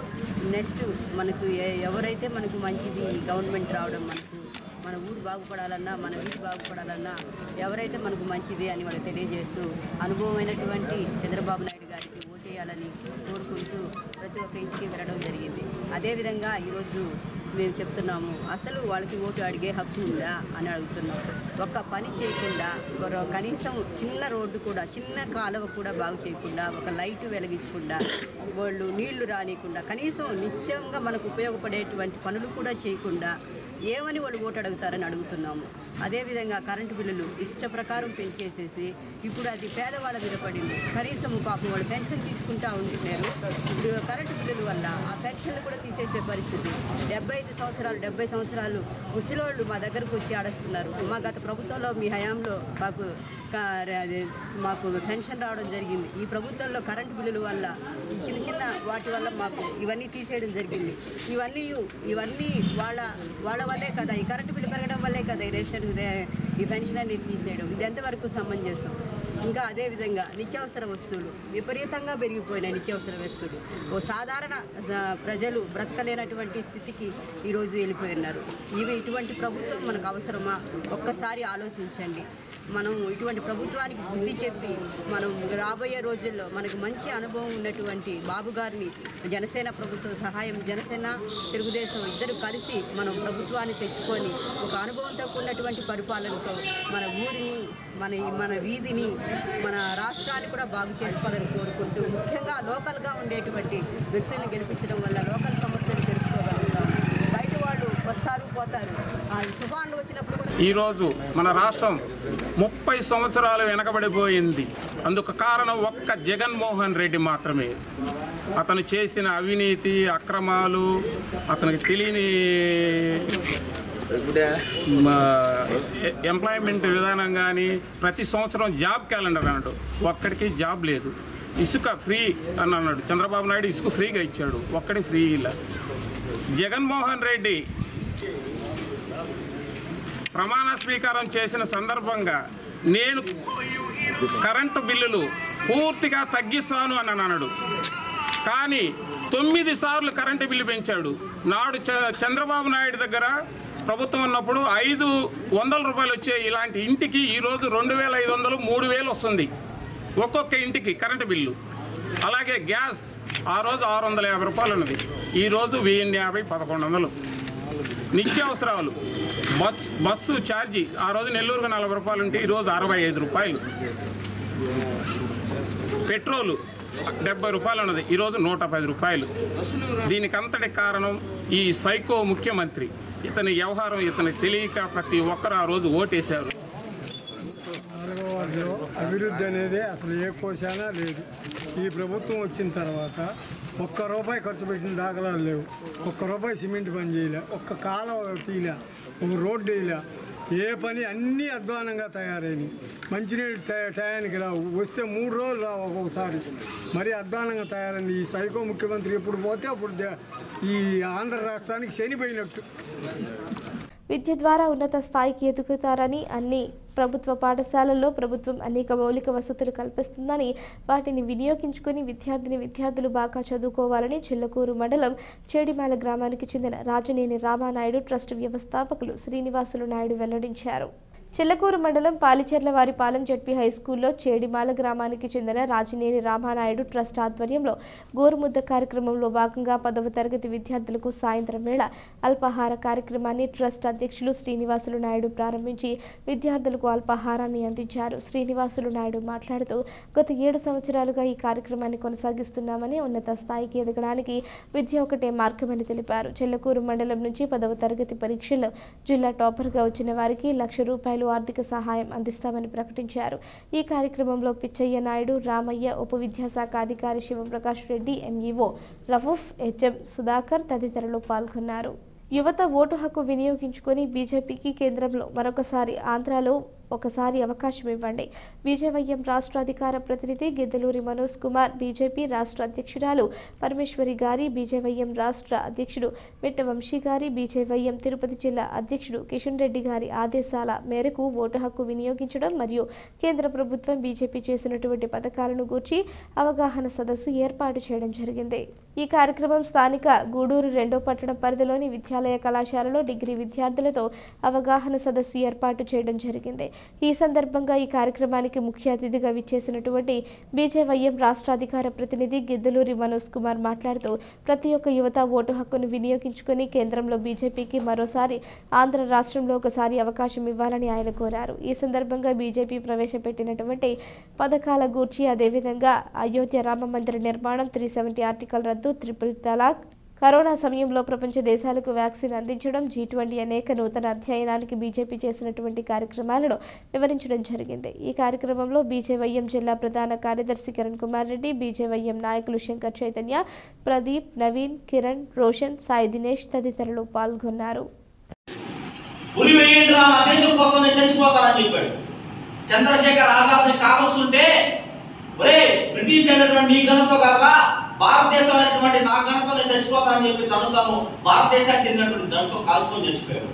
S14: నెక్స్ట్ మనకు ఎవరైతే మనకు మంచిది గవర్నమెంట్ రావడం, మన ఊరు బాగుపడాలన్నా, మన వీధి బాగుపడాలన్నా ఎవరైతే మనకు మంచిది అని వాళ్ళు తెలియజేస్తూ అనుభవమైనటువంటి చంద్రబాబు నాయుడు గారికి ఓటేయాలని కోరుకుంటూ ప్రతి ఒక్క ఇంటికి వెళ్ళడం జరిగింది. అదేవిధంగా ఈరోజు మేము చెప్తున్నాము, అసలు వాళ్ళకి ఓటు అడిగే హక్కు ఉందా అని అడుగుతున్నాం. ఒక్క పని చేయకుండా, కనీసం చిన్న రోడ్డు కూడా, చిన్న కాలువ కూడా బాగు చేయకుండా, ఒక లైటు వెలిగించకుండా, వాళ్ళు నీళ్లు రానియకుండా, కనీసం నిత్యంగా మనకు ఉపయోగపడేటువంటి పనులు కూడా చేయకుండా ఏమని వాళ్ళు ఓటు అడుగుతారని అడుగుతున్నాము. అదేవిధంగా కరెంటు బిల్లులు ఇష్ట ప్రకారం పెంచేసేసి ఇప్పుడు అది పేదవాళ్ళ మీద పడింది. కనీసం పాపం వాళ్ళు పెన్షన్ తీసుకుంటూ ఉంటున్నారు. ఇప్పుడు కరెంటు బిల్లుల వల్ల ఆ పెన్షన్లు కూడా తీసేసే పరిస్థితి. 75 సంవత్సరాలు 70 సంవత్సరాలు ముసలోళ్ళు మా దగ్గరకు వచ్చి ఆడుస్తున్నారు. మా గత ప్రభుత్వంలో మీ హయాంలో మాకు పెన్షన్ రావడం జరిగింది. ఈ ప్రభుత్వంలో కరెంటు బిల్లుల వల్ల చిన్న చిన్న వాటి వల్ల మాకు ఇవన్నీ తీసేయడం జరిగింది. ఇవన్నీ వాళ్ళ వల్లే కదా, ఈ కరెంటు బిల్లు పెరగడం వల్లే కదా ఈ పెన్షన్ అనేది తీసేయడం. ఇది ఎంతవరకు సమంజసం? ఇంకా అదేవిధంగా నిత్యావసర వస్తువులు విపరీతంగా పెరిగిపోయినాయి. నిత్యావసర వస్తువులు ఓ సాధారణ ప్రజలు బ్రతకలేనటువంటి స్థితికి ఈరోజు వెళ్ళిపోయినారు. ఇటువంటి ప్రభుత్వం మనకు అవసరమా? ఒక్కసారి ఆలోచించండి. మనం ఇటువంటి ప్రభుత్వానికి బుద్ధి చెప్పి మనం రాబోయే రోజుల్లో మనకు మంచి అనుభవం ఉన్నటువంటి బాబు గారిని జనసేన ప్రభుత్వం సహాయం, జనసేన తెలుగుదేశం ఇద్దరు కలిసి మనం ప్రభుత్వాన్ని తెచ్చుకొని ఒక అనుభవంతో కూడినటువంటి పరిపాలనతో మన ఊరిని, మన వీధిని, మన రాష్ట్రాన్ని కూడా బాగు చేసుకోవాలని కోరుకుంటూ, ముఖ్యంగా లోకల్గా ఉండేటువంటి వ్యక్తులను గెలిపించడం వల్ల లోకల్ సమస్యలు తెలుసుకోగలుగుతాం. బయట వాళ్ళు వస్తారు పోతారు. ఆ తుఫాన్లు వచ్చినప్పుడు కూడా
S15: ఈరోజు మన రాష్ట్రం 30 సంవత్సరాలు వెనకబడిపోయింది. అందుకు కారణం ఒక్క జగన్మోహన్ రెడ్డి మాత్రమే. అతను చేసిన అవినీతి, అక్రమాలు, అతనికి తెలియని ఎంప్లాయ్మెంట్ విధానం కానీ, ప్రతి సంవత్సరం జాబ్ క్యాలెండర్ అన్నాడు, ఒక్కడికి జాబ్ లేదు. ఇసుక ఫ్రీ అని అన్నాడు చంద్రబాబు నాయుడు, ఇసుక ఫ్రీగా ఇచ్చాడు, ఒక్కడి ఫ్రీ ఇలా. జగన్మోహన్ రెడ్డి ప్రమాణ స్వీకారం చేసిన సందర్భంగా నేను కరెంటు బిల్లులు పూర్తిగా తగ్గిస్తాను అని అన్నాడు. కానీ 9 సార్లు కరెంటు బిల్లు పెంచాడు. నాడు చంద్రబాబు నాయుడు దగ్గర ప్రభుత్వం ఉన్నప్పుడు 500 రూపాయలు వచ్చే ఇలాంటి ఇంటికి ఈరోజు 2500, 3000 వస్తుంది ఒక్కొక్క ఇంటికి కరెంటు బిల్లు. అలాగే గ్యాస్ ఆ రోజు 650 రూపాయలు ఉన్నది, ఈరోజు 1050, 1100. నిత్యావసరాలు బస్సు ఛార్జీ ఆ రోజు నెల్లూరుకు 40 రూపాయలు ఉంటే ఈరోజు 65 రూపాయలు. పెట్రోలు 70 రూపాయలు ఉన్నది, ఈరోజు 110 రూపాయలు. దీనికంతటి కారణం ఈ సైకో ముఖ్యమంత్రి. ఇతని వ్యవహారం ఇతనికి తెలియక ప్రతి ఒక్కరు ఆ రోజు ఓటేశారు.
S16: అభివృద్ధి అనేది అసలు ఏ కోశానా లేదు. ఈ ప్రభుత్వం వచ్చిన తర్వాత ₹1 ఖర్చు పెట్టిన దాఖలాలు లేవు. ₹1 సిమెంట్ పని చేయలే, ఒక్క కాలువ తీయలే, ఒక రోడ్డు వేయలే. ఏ పని అన్నీ అధ్వానంగా తయారైనవి. మంచినీళ్ళు టయానికి రావు, వస్తే 3 రోజులు రావు ఒక్కొక్కసారి. మరీ అధ్వానంగా తయారైంది. ఈ సైకో ముఖ్యమంత్రి ఎప్పుడు పోతే అప్పుడు ఈ ఆంధ్ర రాష్ట్రానికి శనిపోయినట్టు.
S1: విద్య ద్వారా ఉన్నత స్థాయికి ఎదుగుతారని, అన్ని ప్రభుత్వ పాఠశాలల్లో ప్రభుత్వం అనేక మౌలిక వసతులు కల్పిస్తుందని, వాటిని వినియోగించుకుని విద్యార్థులు బాగా చదువుకోవాలని చిల్లకూరు మండలం చేడిమాల గ్రామానికి చెందిన రాజనేని రామానాయుడు ట్రస్ట్ వ్యవస్థాపకులు శ్రీనివాసులు నాయుడు వెల్లడించారు. చిల్లకూరు మండలం పాలిచెర్లవారిపాలెం జెడ్పీ హైస్కూల్లో చేడిమాల గ్రామానికి చెందిన రాజనేని రామానాయుడు ట్రస్ట్ ఆధ్వర్యంలో గోరుముద్ద కార్యక్రమంలో భాగంగా 10వ తరగతి విద్యార్థులకు సాయంత్రం వేళ అల్పాహార కార్యక్రమాన్ని ట్రస్ట్ అధ్యక్షులు శ్రీనివాసులు నాయుడు ప్రారంభించి విద్యార్థులకు అల్పాహారాన్ని అందించారు. శ్రీనివాసులు నాయుడు మాట్లాడుతూ గత 7 సంవత్సరాలుగా ఈ కార్యక్రమాన్ని కొనసాగిస్తున్నామని, ఉన్నత స్థాయికి ఎదగడానికి విద్య ఒకటే మార్గమని తెలిపారు. చిల్లకూరు మండలం నుంచి 10వ తరగతి పరీక్షల్లో జిల్లా టాపర్గా వచ్చిన వారికి ₹1,00,000 ఆర్థిక సహాయం అందిస్తామని ప్రకటించారు. ఈ కార్యక్రమంలో పిచ్చయ్య నాయుడు, రామయ్య, ఉప విద్యాశాఖ అధికారి శివప్రకాష్ రెడ్డి, ఎంఈఓ రఫూఫ్, హెచ్ఎం సుధాకర్ తదితరులు పాల్గొన్నారు. యువత ఓటు హక్కు వినియోగించుకొని బీజేపీకి కేంద్రంలో మరొకసారి, ఆంధ్రాలో ఒకసారి అవకాశం ఇవ్వండి. బీజేవైఎం రాష్ట్ర అధికార ప్రతినిధి గిద్దలూరి మనోజ్ కుమార్, బీజేపీ రాష్ట్ర అధ్యక్షురాలు పరమేశ్వరి గారి, బీజేవైఎం రాష్ట్ర అధ్యక్షుడు మిట్ట వంశీ గారి, బీజేవైఎం తిరుపతి జిల్లా అధ్యక్షుడు కిషన్ రెడ్డి గారి ఆదేశాల మేరకు ఓటు హక్కు వినియోగించడం మరియు కేంద్ర ప్రభుత్వం బీజేపీ చేసినటువంటి పథకాలను గూర్చి అవగాహన సదస్సు ఏర్పాటు చేయడం జరిగింది. ఈ కార్యక్రమం స్థానిక గూడూరు 2వ పట్టణం పరిధిలోని విద్యాలయ కళాశాలలో డిగ్రీ విద్యార్థులతో అవగాహన సదస్సు ఏర్పాటు చేయడం జరిగింది. ఈ సందర్భంగా ఈ కార్యక్రమానికి ముఖ్య అతిథిగా విచ్చేసినటువంటి బీజేవైఎం రాష్ట్ర అధికార ప్రతినిధి గిద్దలూరి మనోజ్ కుమార్ మాట్లాడుతూ ప్రతి ఒక్క యువత ఓటు హక్కును వినియోగించుకొని కేంద్రంలో బీజేపీకి మరోసారి, ఆంధ్ర రాష్ట్రంలో ఒకసారి అవకాశం ఇవ్వాలని ఆయన కోరారు. ఈ సందర్భంగా బీజేపీ ప్రవేశపెట్టినటువంటి పథకాల గూర్చి, అదేవిధంగా అయోధ్య రామ మందిర నిర్మాణం, 370 ఆర్టికల్ రద్దు, ట్రిపుల్ తలాక్, కరోనా సమయంలో ప్రపంచ దేశాలకు వ్యాక్సిన్ అందించడం, G20 అనేక నూతన అధ్యయనానికి బీజేపీ చేసినటువంటి కార్యక్రమాలను వివరించడం జరిగింది. ఈ కార్యక్రమంలో బీజేవైఎం జిల్లా ప్రధాన కార్యదర్శి కిరణ్ కుమార్ రెడ్డి, బీజేవైఎం నాయకులు శంకర్ చైతన్య, ప్రదీప్, నవీన్, కిరణ్, రోషన్, సాయి దినేష్ తదితరులు పాల్గొన్నారు.
S17: చంద్రశేఖర్ ఆజాద్ కావస్తుంటే బ్రిటిష్ అయినటువంటి ఈ ఘనతో కాక భారతదేశం అనేటువంటి నా ఘనతో నేను చచ్చిపోతానని చెప్పి తను భారతదేశానికి చెందినటువంటి ఘనతో కాల్చుకొని చచ్చిపోయాడు.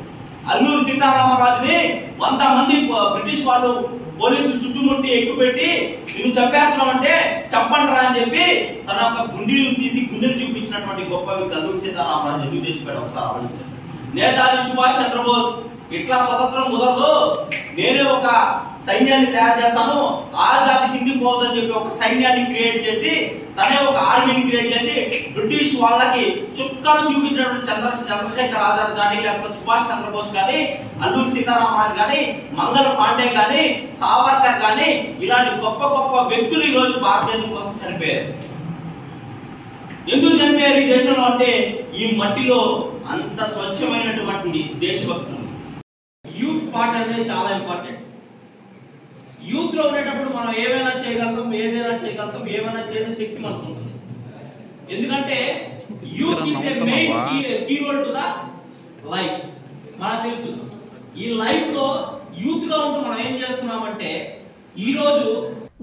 S17: అల్లూరి సీతారామరాజుని 100 మంది బ్రిటిష్ వాళ్ళు పోలీసులు చుట్టుముట్టి ఎక్కుపెట్టి నువ్వు చంపేస్తున్నావు అంటే చెప్పండి రా అని చెప్పి తన యొక్క గుండెలు తీసి గుండెలు చూపించినటువంటి గొప్ప వ్యక్తి అల్లూరి సీతారామరాజు ఎందుకు చచ్చిపోయాడు ఒకసారి ఆలోచించండి. నేతాజీ సుభాష్ చంద్రబోస్ ఇట్లా స్వతంత్రం కుదరదు, నేనే ఒక సైన్యాన్ని తయారు చేస్తాను, ఆజాద్ హిందీ ఫౌజ్ అని చెప్పి ఒక సైన్యాన్ని క్రియేట్ చేసి, తనే ఒక ఆర్మీని క్రియేట్ చేసి బ్రిటిష్ వాళ్ళకి చుక్కలు చూపించినటువంటి చంద్రశేఖర్ ఆజాద్ కానీ, లేకపోతే సుభాష్ చంద్రబోస్ కానీ, అల్లూరి సీతారామరాజు కానీ, మంగళ పాండే కానీ, సావర్కర్ కానీ, ఇలాంటి గొప్ప గొప్ప వ్యక్తులు ఈ రోజు భారతదేశం కోసం చనిపోయారు. ఎందుకు చనిపోయారు ఈ దేశంలో అంటే ఈ మట్టిలో అంత స్వచ్ఛమైనటువంటి దేశభక్తులు. యూత్ పార్ట్ అనేది చాలా ఇంపార్టెంట్. యూత్ లో ఉండేటప్పుడు మనం ఏమైనా చేయగలుగుతాం, ఏదైనా చేయగలుగుతాం, ఏమైనా చేసే శక్తి మనకు ఉంటుంది. ఎందుకంటే youth is a main key role to the life. మనకు తెలుసు ఈ లైఫ్ లో యూత్ గా ఉంటూ మనం ఏం చేస్తున్నామంటే ఈ రోజు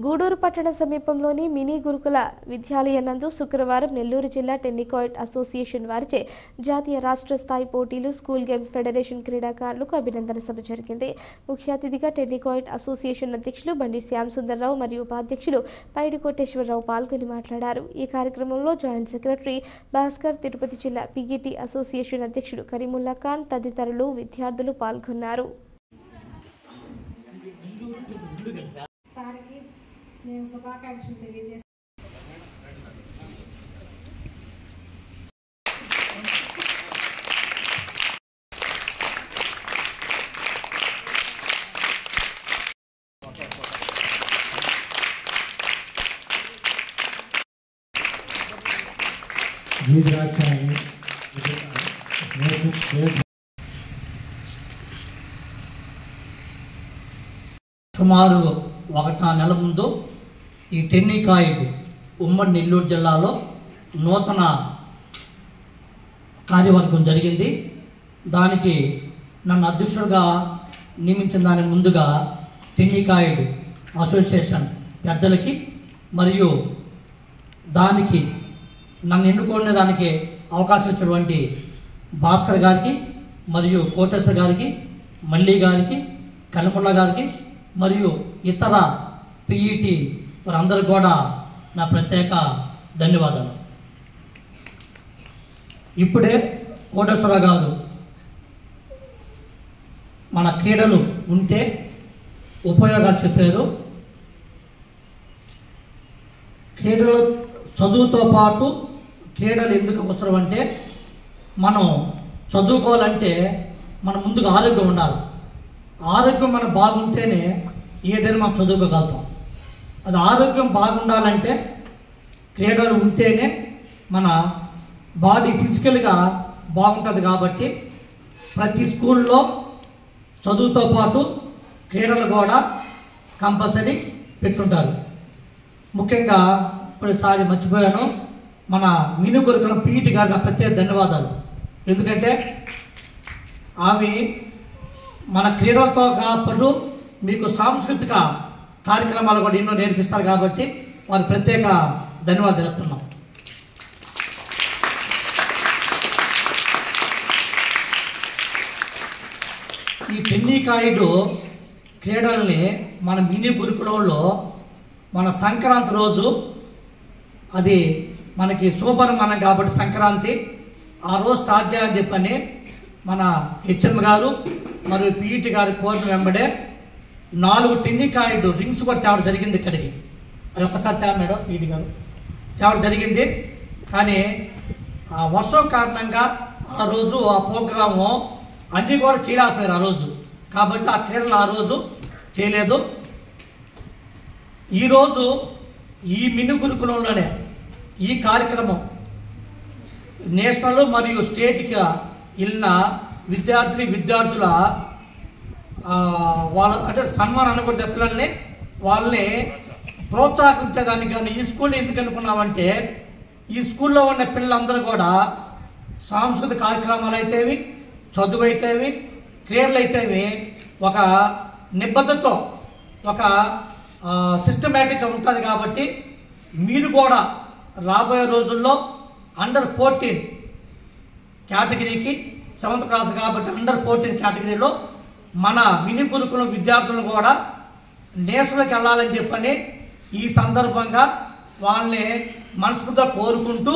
S1: గూడూరు పట్టణ సమీపంలోని మినీ గురుకుల విద్యాలయం నందు శుక్రవారం నెల్లూరు జిల్లా టెన్నికాయిట్ అసోసియేషన్ వారిచే జాతీయ రాష్ట్ర స్థాయి పోటీలు, స్కూల్ గేమ్ ఫెడరేషన్ క్రీడాకారులకు అభినందన సభ జరిగింది. ముఖ్య అతిథిగా టెన్నికాయిట్ అసోసియేషన్ అధ్యక్షులు బండి శ్యామ్ సుందర్రావు మరియు ఉపాధ్యక్షులు పైడి కోటేశ్వరరావు పాల్గొని మాట్లాడారు. ఈ కార్యక్రమంలో జాయింట్ సెక్రటరీ భాస్కర్, తిరుపతి జిల్లా పీఈటీ అసోసియేషన్ అధ్యక్షుడు కరీముల్లా ఖాన్ తదితరులు విద్యార్థులు పాల్గొన్నారు.
S18: మేము శుభాకాంక్షలు తెలియజేస్తాం.
S19: ద్రాక్ష అని
S20: సుమారు 1 నెల ముందు ఈ టెన్నికాయిడ్ ఉమ్మడి నెల్లూరు జిల్లాలో నూతన కార్యవర్గం జరిగింది. దానికి నన్ను అధ్యక్షుడిగా నియమించిన దాని ముందుగా టెన్నికాయిడ్ అసోసియేషన్ పెద్దలకి మరియు దానికి నన్ను ఎన్నుకునే దానికి అవకాశం ఇచ్చినటువంటి భాస్కర్ గారికి మరియు కోటేశ్వర గారికి, మల్లి గారికి, కల్ముళ్ళ గారికి మరియు ఇతర పిఈటి వారందరికీ కూడా నా ప్రత్యేక ధన్యవాదాలు. ఇప్పుడే కోటేశ్వర గారు మన క్రీడలు ఉంటే ఉపయోగాలు చెప్పారు. క్రీడలు చదువుతో పాటు క్రీడలు ఎందుకు అవసరం అంటే, మనం చదువుకోవాలంటే మనం ముందుగా ఆరోగ్యం ఉండాలి. ఆరోగ్యం మనం బాగుంటేనే ఏదైనా మనం చదువుకోగలుగుతాం. అది ఆరోగ్యం బాగుండాలంటే క్రీడలు ఉంటేనే మన బాడీ ఫిజికల్గా బాగుంటుంది. కాబట్టి ప్రతి స్కూల్లో చదువుతో పాటు క్రీడలు కూడా కంపల్సరీ పెట్టుంటారు. ముఖ్యంగా ఇప్పుడుసారి మర్చిపోయాను, మన మిను గురుకులం పీఈటి గారికి ప్రత్యేక ధన్యవాదాలు. ఎందుకంటే ఆమె మన క్రీడలతో కాపాడు మీకు సాంస్కృతిక కార్యక్రమాలు కూడా ఎన్నో నేర్పిస్తారు. కాబట్టి వారి ప్రత్యేక ధన్యవాదాలు చెప్తున్నాం. ఈ టెన్నికాయిడ్ క్రీడల్ని మన మినీ గురుకులంలో మన సంక్రాంతి రోజు, అది మనకి సూపర్మానం కాబట్టి సంక్రాంతి ఆ రోజు స్టార్ట్ చేయాలని చెప్పని మన హెచ్ఎం గారు మరియు పీఈటి గారి కోరిన వెంబడే 4 టెన్నికాయిడ్ రింగ్స్ కూడా తేవడం జరిగింది ఇక్కడికి. అది ఒకసారి తేవ మేడం పీఈటి గారు తేవడం జరిగింది. కానీ ఆ వర్షం కారణంగా ఆ రోజు ఆ ప్రోగ్రాము అన్నీ కూడా చేయలేకపోయారు ఆ రోజు. కాబట్టి ఆ క్రీడలు ఆ రోజు చేయలేదు. ఈరోజు ఈ మిను గురుకులంలోనే ఈ కార్యక్రమం నేషనల్ మరియు స్టేట్కి వెళ్ళిన విద్యార్థుల వాళ్ళ అంటే సన్మానం అనకూడదు పిల్లల్ని, వాళ్ళని ప్రోత్సహించేదానికి. కానీ ఈ స్కూల్ ఎందుకు అనుకున్నామంటే, ఈ స్కూల్లో ఉన్న పిల్లలందరూ కూడా సాంస్కృతిక కార్యక్రమాలు అయితేవి, చదువు అయితేవి, క్రీడలు అయితేవి ఒక నిబద్ధతతో ఒక సిస్టమేటిక్గా ఉంటుంది. కాబట్టి మీరు కూడా రాబోయే రోజుల్లో అండర్ 14 కేటగిరీకి 7th క్లాస్ కాబట్టి అండర్ 14 కేటగిరీలో మన మినీ గురుకులం విద్యార్థులు కూడా నేషనల్కి వెళ్ళాలని చెప్పని ఈ సందర్భంగా వాళ్ళని మనస్ఫూర్తిగా కోరుకుంటూ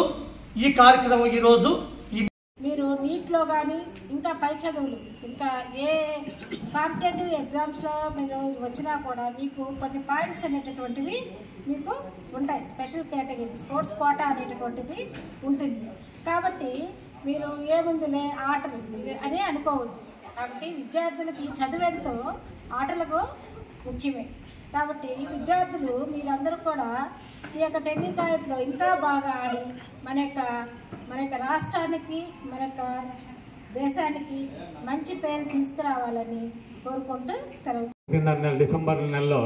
S20: ఈ కార్యక్రమం ఈరోజు
S18: మీరు నీట్లో కానీ ఇంకా పై చదువులు ఇంకా ఏ కాంపిటేటివ్ ఎగ్జామ్స్లో మీరు వచ్చినా కూడా మీకు కొన్ని పాయింట్స్ అనేటటువంటివి మీకు ఉంటాయి. స్పెషల్ కేటగిరీ స్పోర్ట్స్ కోటా అనేటటువంటిది ఉంటుంది. కాబట్టి మీరు ఏముందిలే ఆటలు అని అనుకోవద్దు. కాబట్టి విద్యార్థులకి చదివేంతో ఆటలకు ముఖ్యమే. కాబట్టి విద్యార్థులు మీరందరూ కూడా ఈ యొక్క టెన్నికాయిడ్లో ఇంకా బాగా ఆడి మన యొక్క రాష్ట్రానికి మన యొక్క దేశానికి మంచి పేరు తీసుకురావాలని కోరుకుంటూ సెలవు.
S19: డిసెంబర్ నెలలో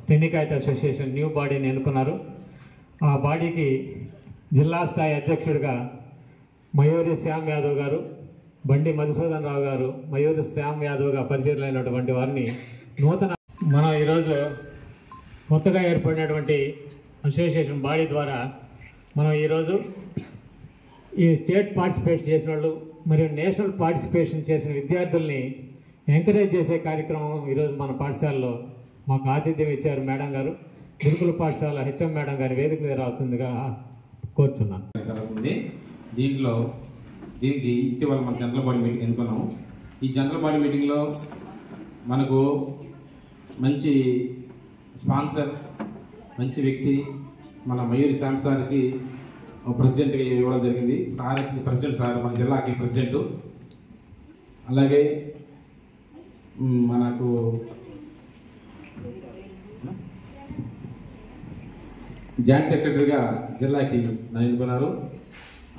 S19: టెన్నికాయిడ్ అసోసియేషన్ న్యూ బాడీని ఎన్నుకున్నారు. ఆ బాడీకి జిల్లా స్థాయి అధ్యక్షుడిగా మయూరి శ్యామ్ యాదవ్ గారు, బండి మధుసూదన్ రావు గారు, మయూరి శ్యామ్ యాదవ్గా పరిచయమైనటువంటి వారిని మనం ఈరోజు కొత్తగా ఏర్పడినటువంటి అసోసియేషన్ బాడీ ద్వారా మనం ఈరోజు ఈ స్టేట్ పార్టిసిపేట్ చేసిన వాళ్ళు మరియు నేషనల్ పార్టిసిపేషన్ చేసిన విద్యార్థుల్ని ఎంకరేజ్ చేసే కార్యక్రమం ఈరోజు మన పాఠశాలలో మాకు ఆతిథ్యం ఇచ్చారు మేడం గారు. గురుకుల పాఠశాల హెచ్ఎం మేడం గారి వేదిక మీద రావాల్సిందిగా కోరుచున్నాను.
S21: దీనికి ఇటీవల మన జనరల్ బాడీ మీటింగ్ ఎన్నుకున్నాము. ఈ జనరల్ బాడీ మీటింగ్లో మనకు మంచి స్పాన్సర్, మంచి వ్యక్తి మన మయూరి శ్యామ్ సార్కి ప్రెసిడెంట్గా ఇవ్వడం జరిగింది. సార్కి ప్రెసిడెంట్, సార్ మన జిల్లాకి ప్రెసిడెంటు. అలాగే మనకు జాయింట్ సెక్రటరీగా జిల్లాకి నన్ను ఎన్నుకున్నారు.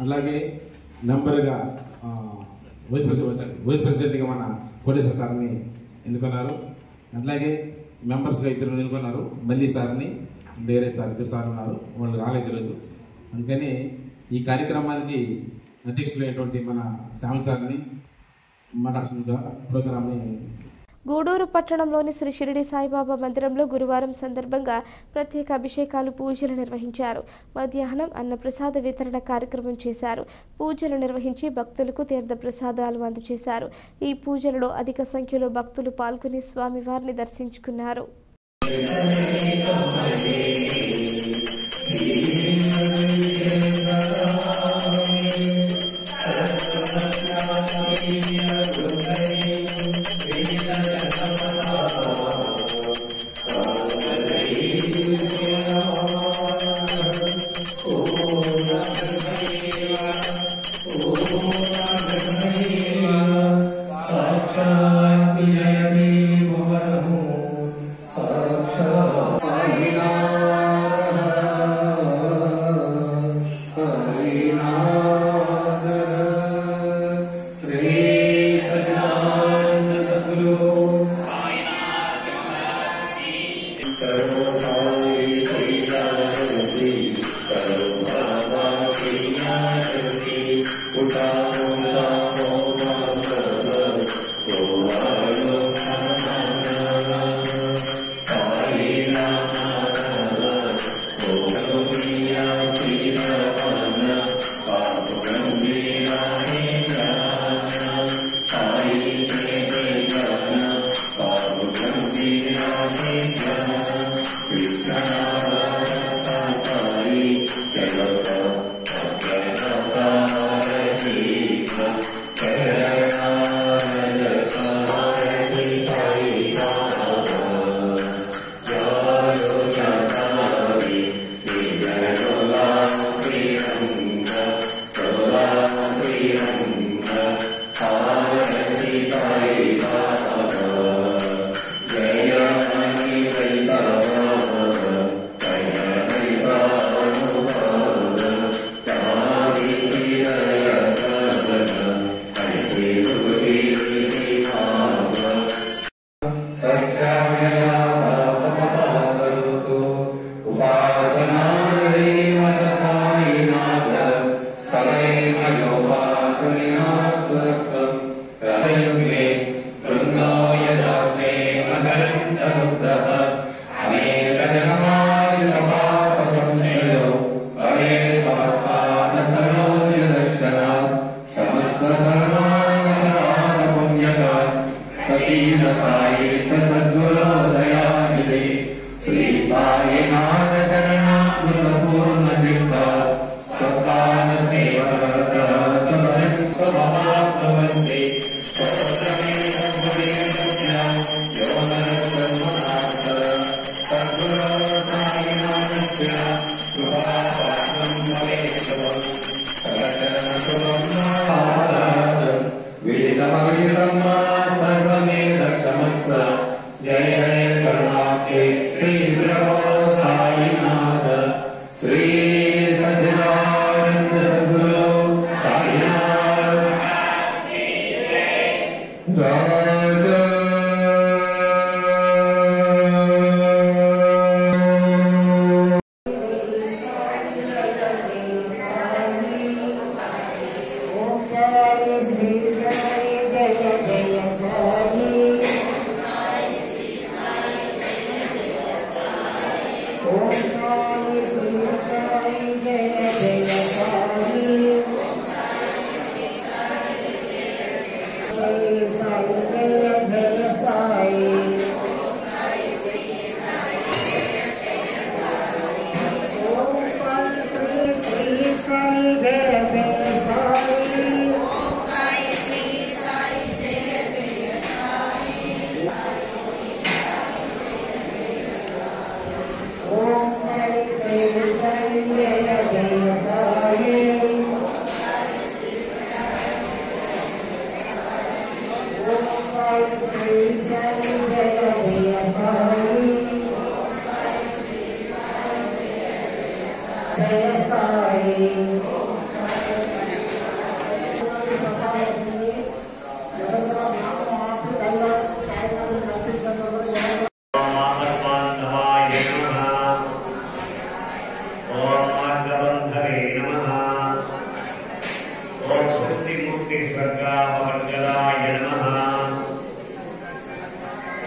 S21: అలాగే మెంబర్గా వైస్ ప్రెసిడెంట్గా మన కోటేశ్వర సార్ని ఎన్నుకున్నారు. అట్లాగే మెంబర్స్గా ఇద్దరు ఎన్నుకున్నారు. మల్లి సార్ని, వేరే సార్, ఇద్దరు సార్ ఉన్నారు, వాళ్ళు రాలేదు ఈరోజు. అందుకని ఈ కార్యక్రమానికి అధ్యక్షులైనటువంటి మన శ్యామ్ సార్ని మాట్లాడుతుందిగా ప్రోగ్రామ్ని.
S1: గూడూరు పట్టణంలోని శ్రీ షిరిడి సాయిబాబా మందిరంలో గురువారం సందర్భంగా ప్రత్యేక అభిషేకాలు, పూజలు నిర్వహించారు. మధ్యాహ్నం అన్నప్రసాద వితరణ కార్యక్రమం చేశారు. పూజలు నిర్వహించి భక్తులకు తీర్థ ప్రసాదాలు అందజేశారు. ఈ పూజలలో అధిక సంఖ్యలో భక్తులు పాల్గొని స్వామివారిని దర్శించుకున్నారు.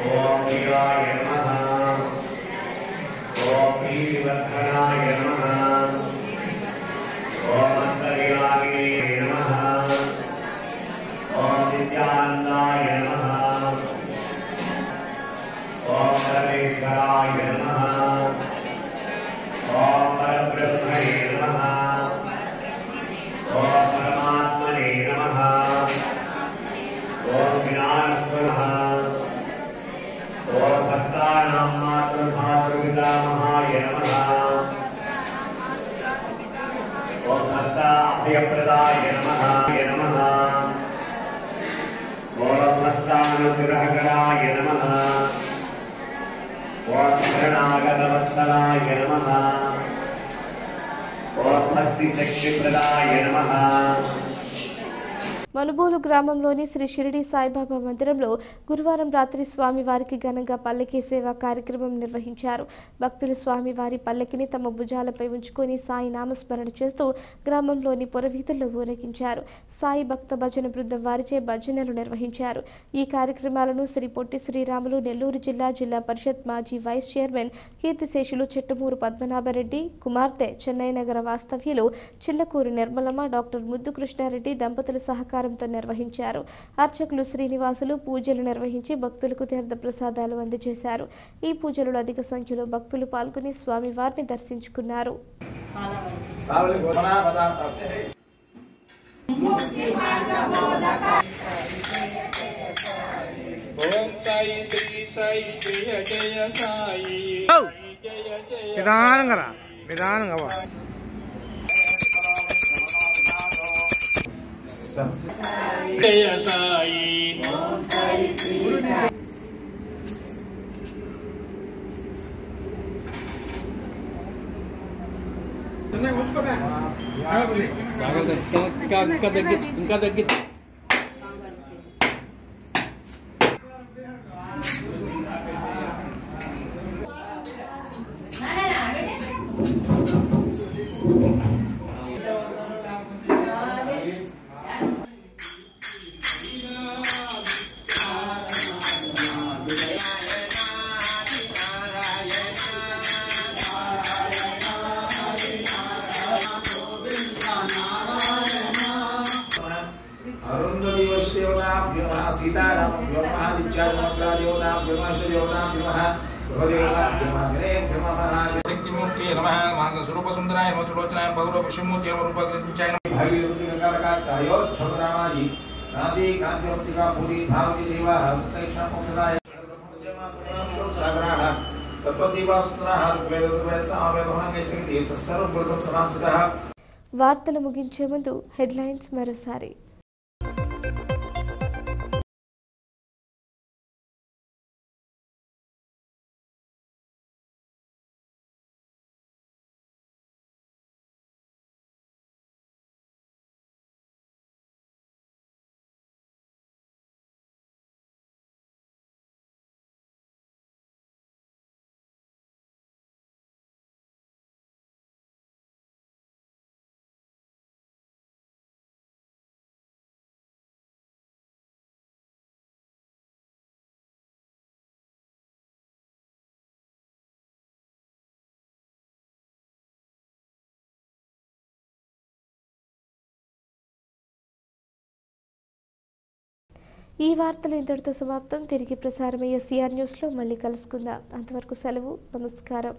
S2: ఓం శివాయ నమః ఓం శ్రీవర్ధనాయ నమః ఓం అంతర్యామినే నమః ఓం నిత్యానందాయ నమః ఓం పరమేశ్వరాయ నమః ఓం పరబ్రహ్మణే నమః ఓం పరమాత్మనే నమః ఓం జ్ఞానస్వరూపాయ ఓం భక్తానాం మాతృపితామహాయ నమః ఓం భక్తాభయప్రదాయ నమః ఓం భక్తానుగ్రహకరాయ నమః ఓం శరణాగతవత్సలాయ నమః ఓం భక్తిశక్తిప్రదాయ నమః.
S1: మనుబోలు గ్రామంలోని శ్రీ షిరిడి సాయిబాబా మందిరంలో గురువారం రాత్రి స్వామివారికి ఘనంగా పల్లకి సేవ కార్యక్రమం నిర్వహించారు. భక్తులు స్వామివారి పల్లకిని తమ భుజాలపై ఉంచుకొని సాయి నామస్మరణ చేస్తూ గ్రామంలోని పొరవీధుల్లో ఊరేగించారు. సాయి భక్త భజన బృందం వారిచే భజనలు నిర్వహించారు. ఈ కార్యక్రమాలను శ్రీ పొట్టి శ్రీరాములు నెల్లూరు జిల్లా పరిషత్ మాజీ వైస్ చైర్మన్ కీర్తిశేషులు చెట్టుమూరు పద్మనాభరెడ్డి కుమార్తె చెన్నై నగర వాస్తవ్యులు చిల్లకూరు నిర్మలమ్మ డాక్టర్ ముద్దు కృష్ణారెడ్డి దంపతుల సహకారంతో నిర్వహించారు. అర్చకులు శ్రీనివాసులు పూజలు నిర్వహించి భక్తులకు తీర్థ ప్రసాదాలు అందజేశారు. ఈ పూజలలో అధిక సంఖ్యలో భక్తులు పాల్గొని స్వామివారిని దర్శించుకున్నారు.
S2: జయ సాయి ఇంకా దగ్గర शक्तिमूर्ति नमः स्वरूप सुंदराय नमः सुलोचनाय पौर विष्णुमूर्ति नमः रूप गंगाचाय नमः भागीरथी गंगारकायो छद्रामाजी नासी कांतिवृत्तिका पूरी भावती देवा सत्यक्षण मोक्षदाय सागराः सत्वदीवासुत्राः ऋग्वेद सर्वसावेदोहनं कैसिंगि सर्वप्रथम समासितः.
S1: వార్తలు ముగించే ముందు హెడ్లైన్స్ మరోసారి. ఈ వార్తలు ఇంతటితో సమాప్తం. తిరిగి ప్రసారమయ్యే సిఆర్ న్యూస్లో మళ్ళీ కలుసుకుందాం. అంతవరకు సెలవు. నమస్కారం.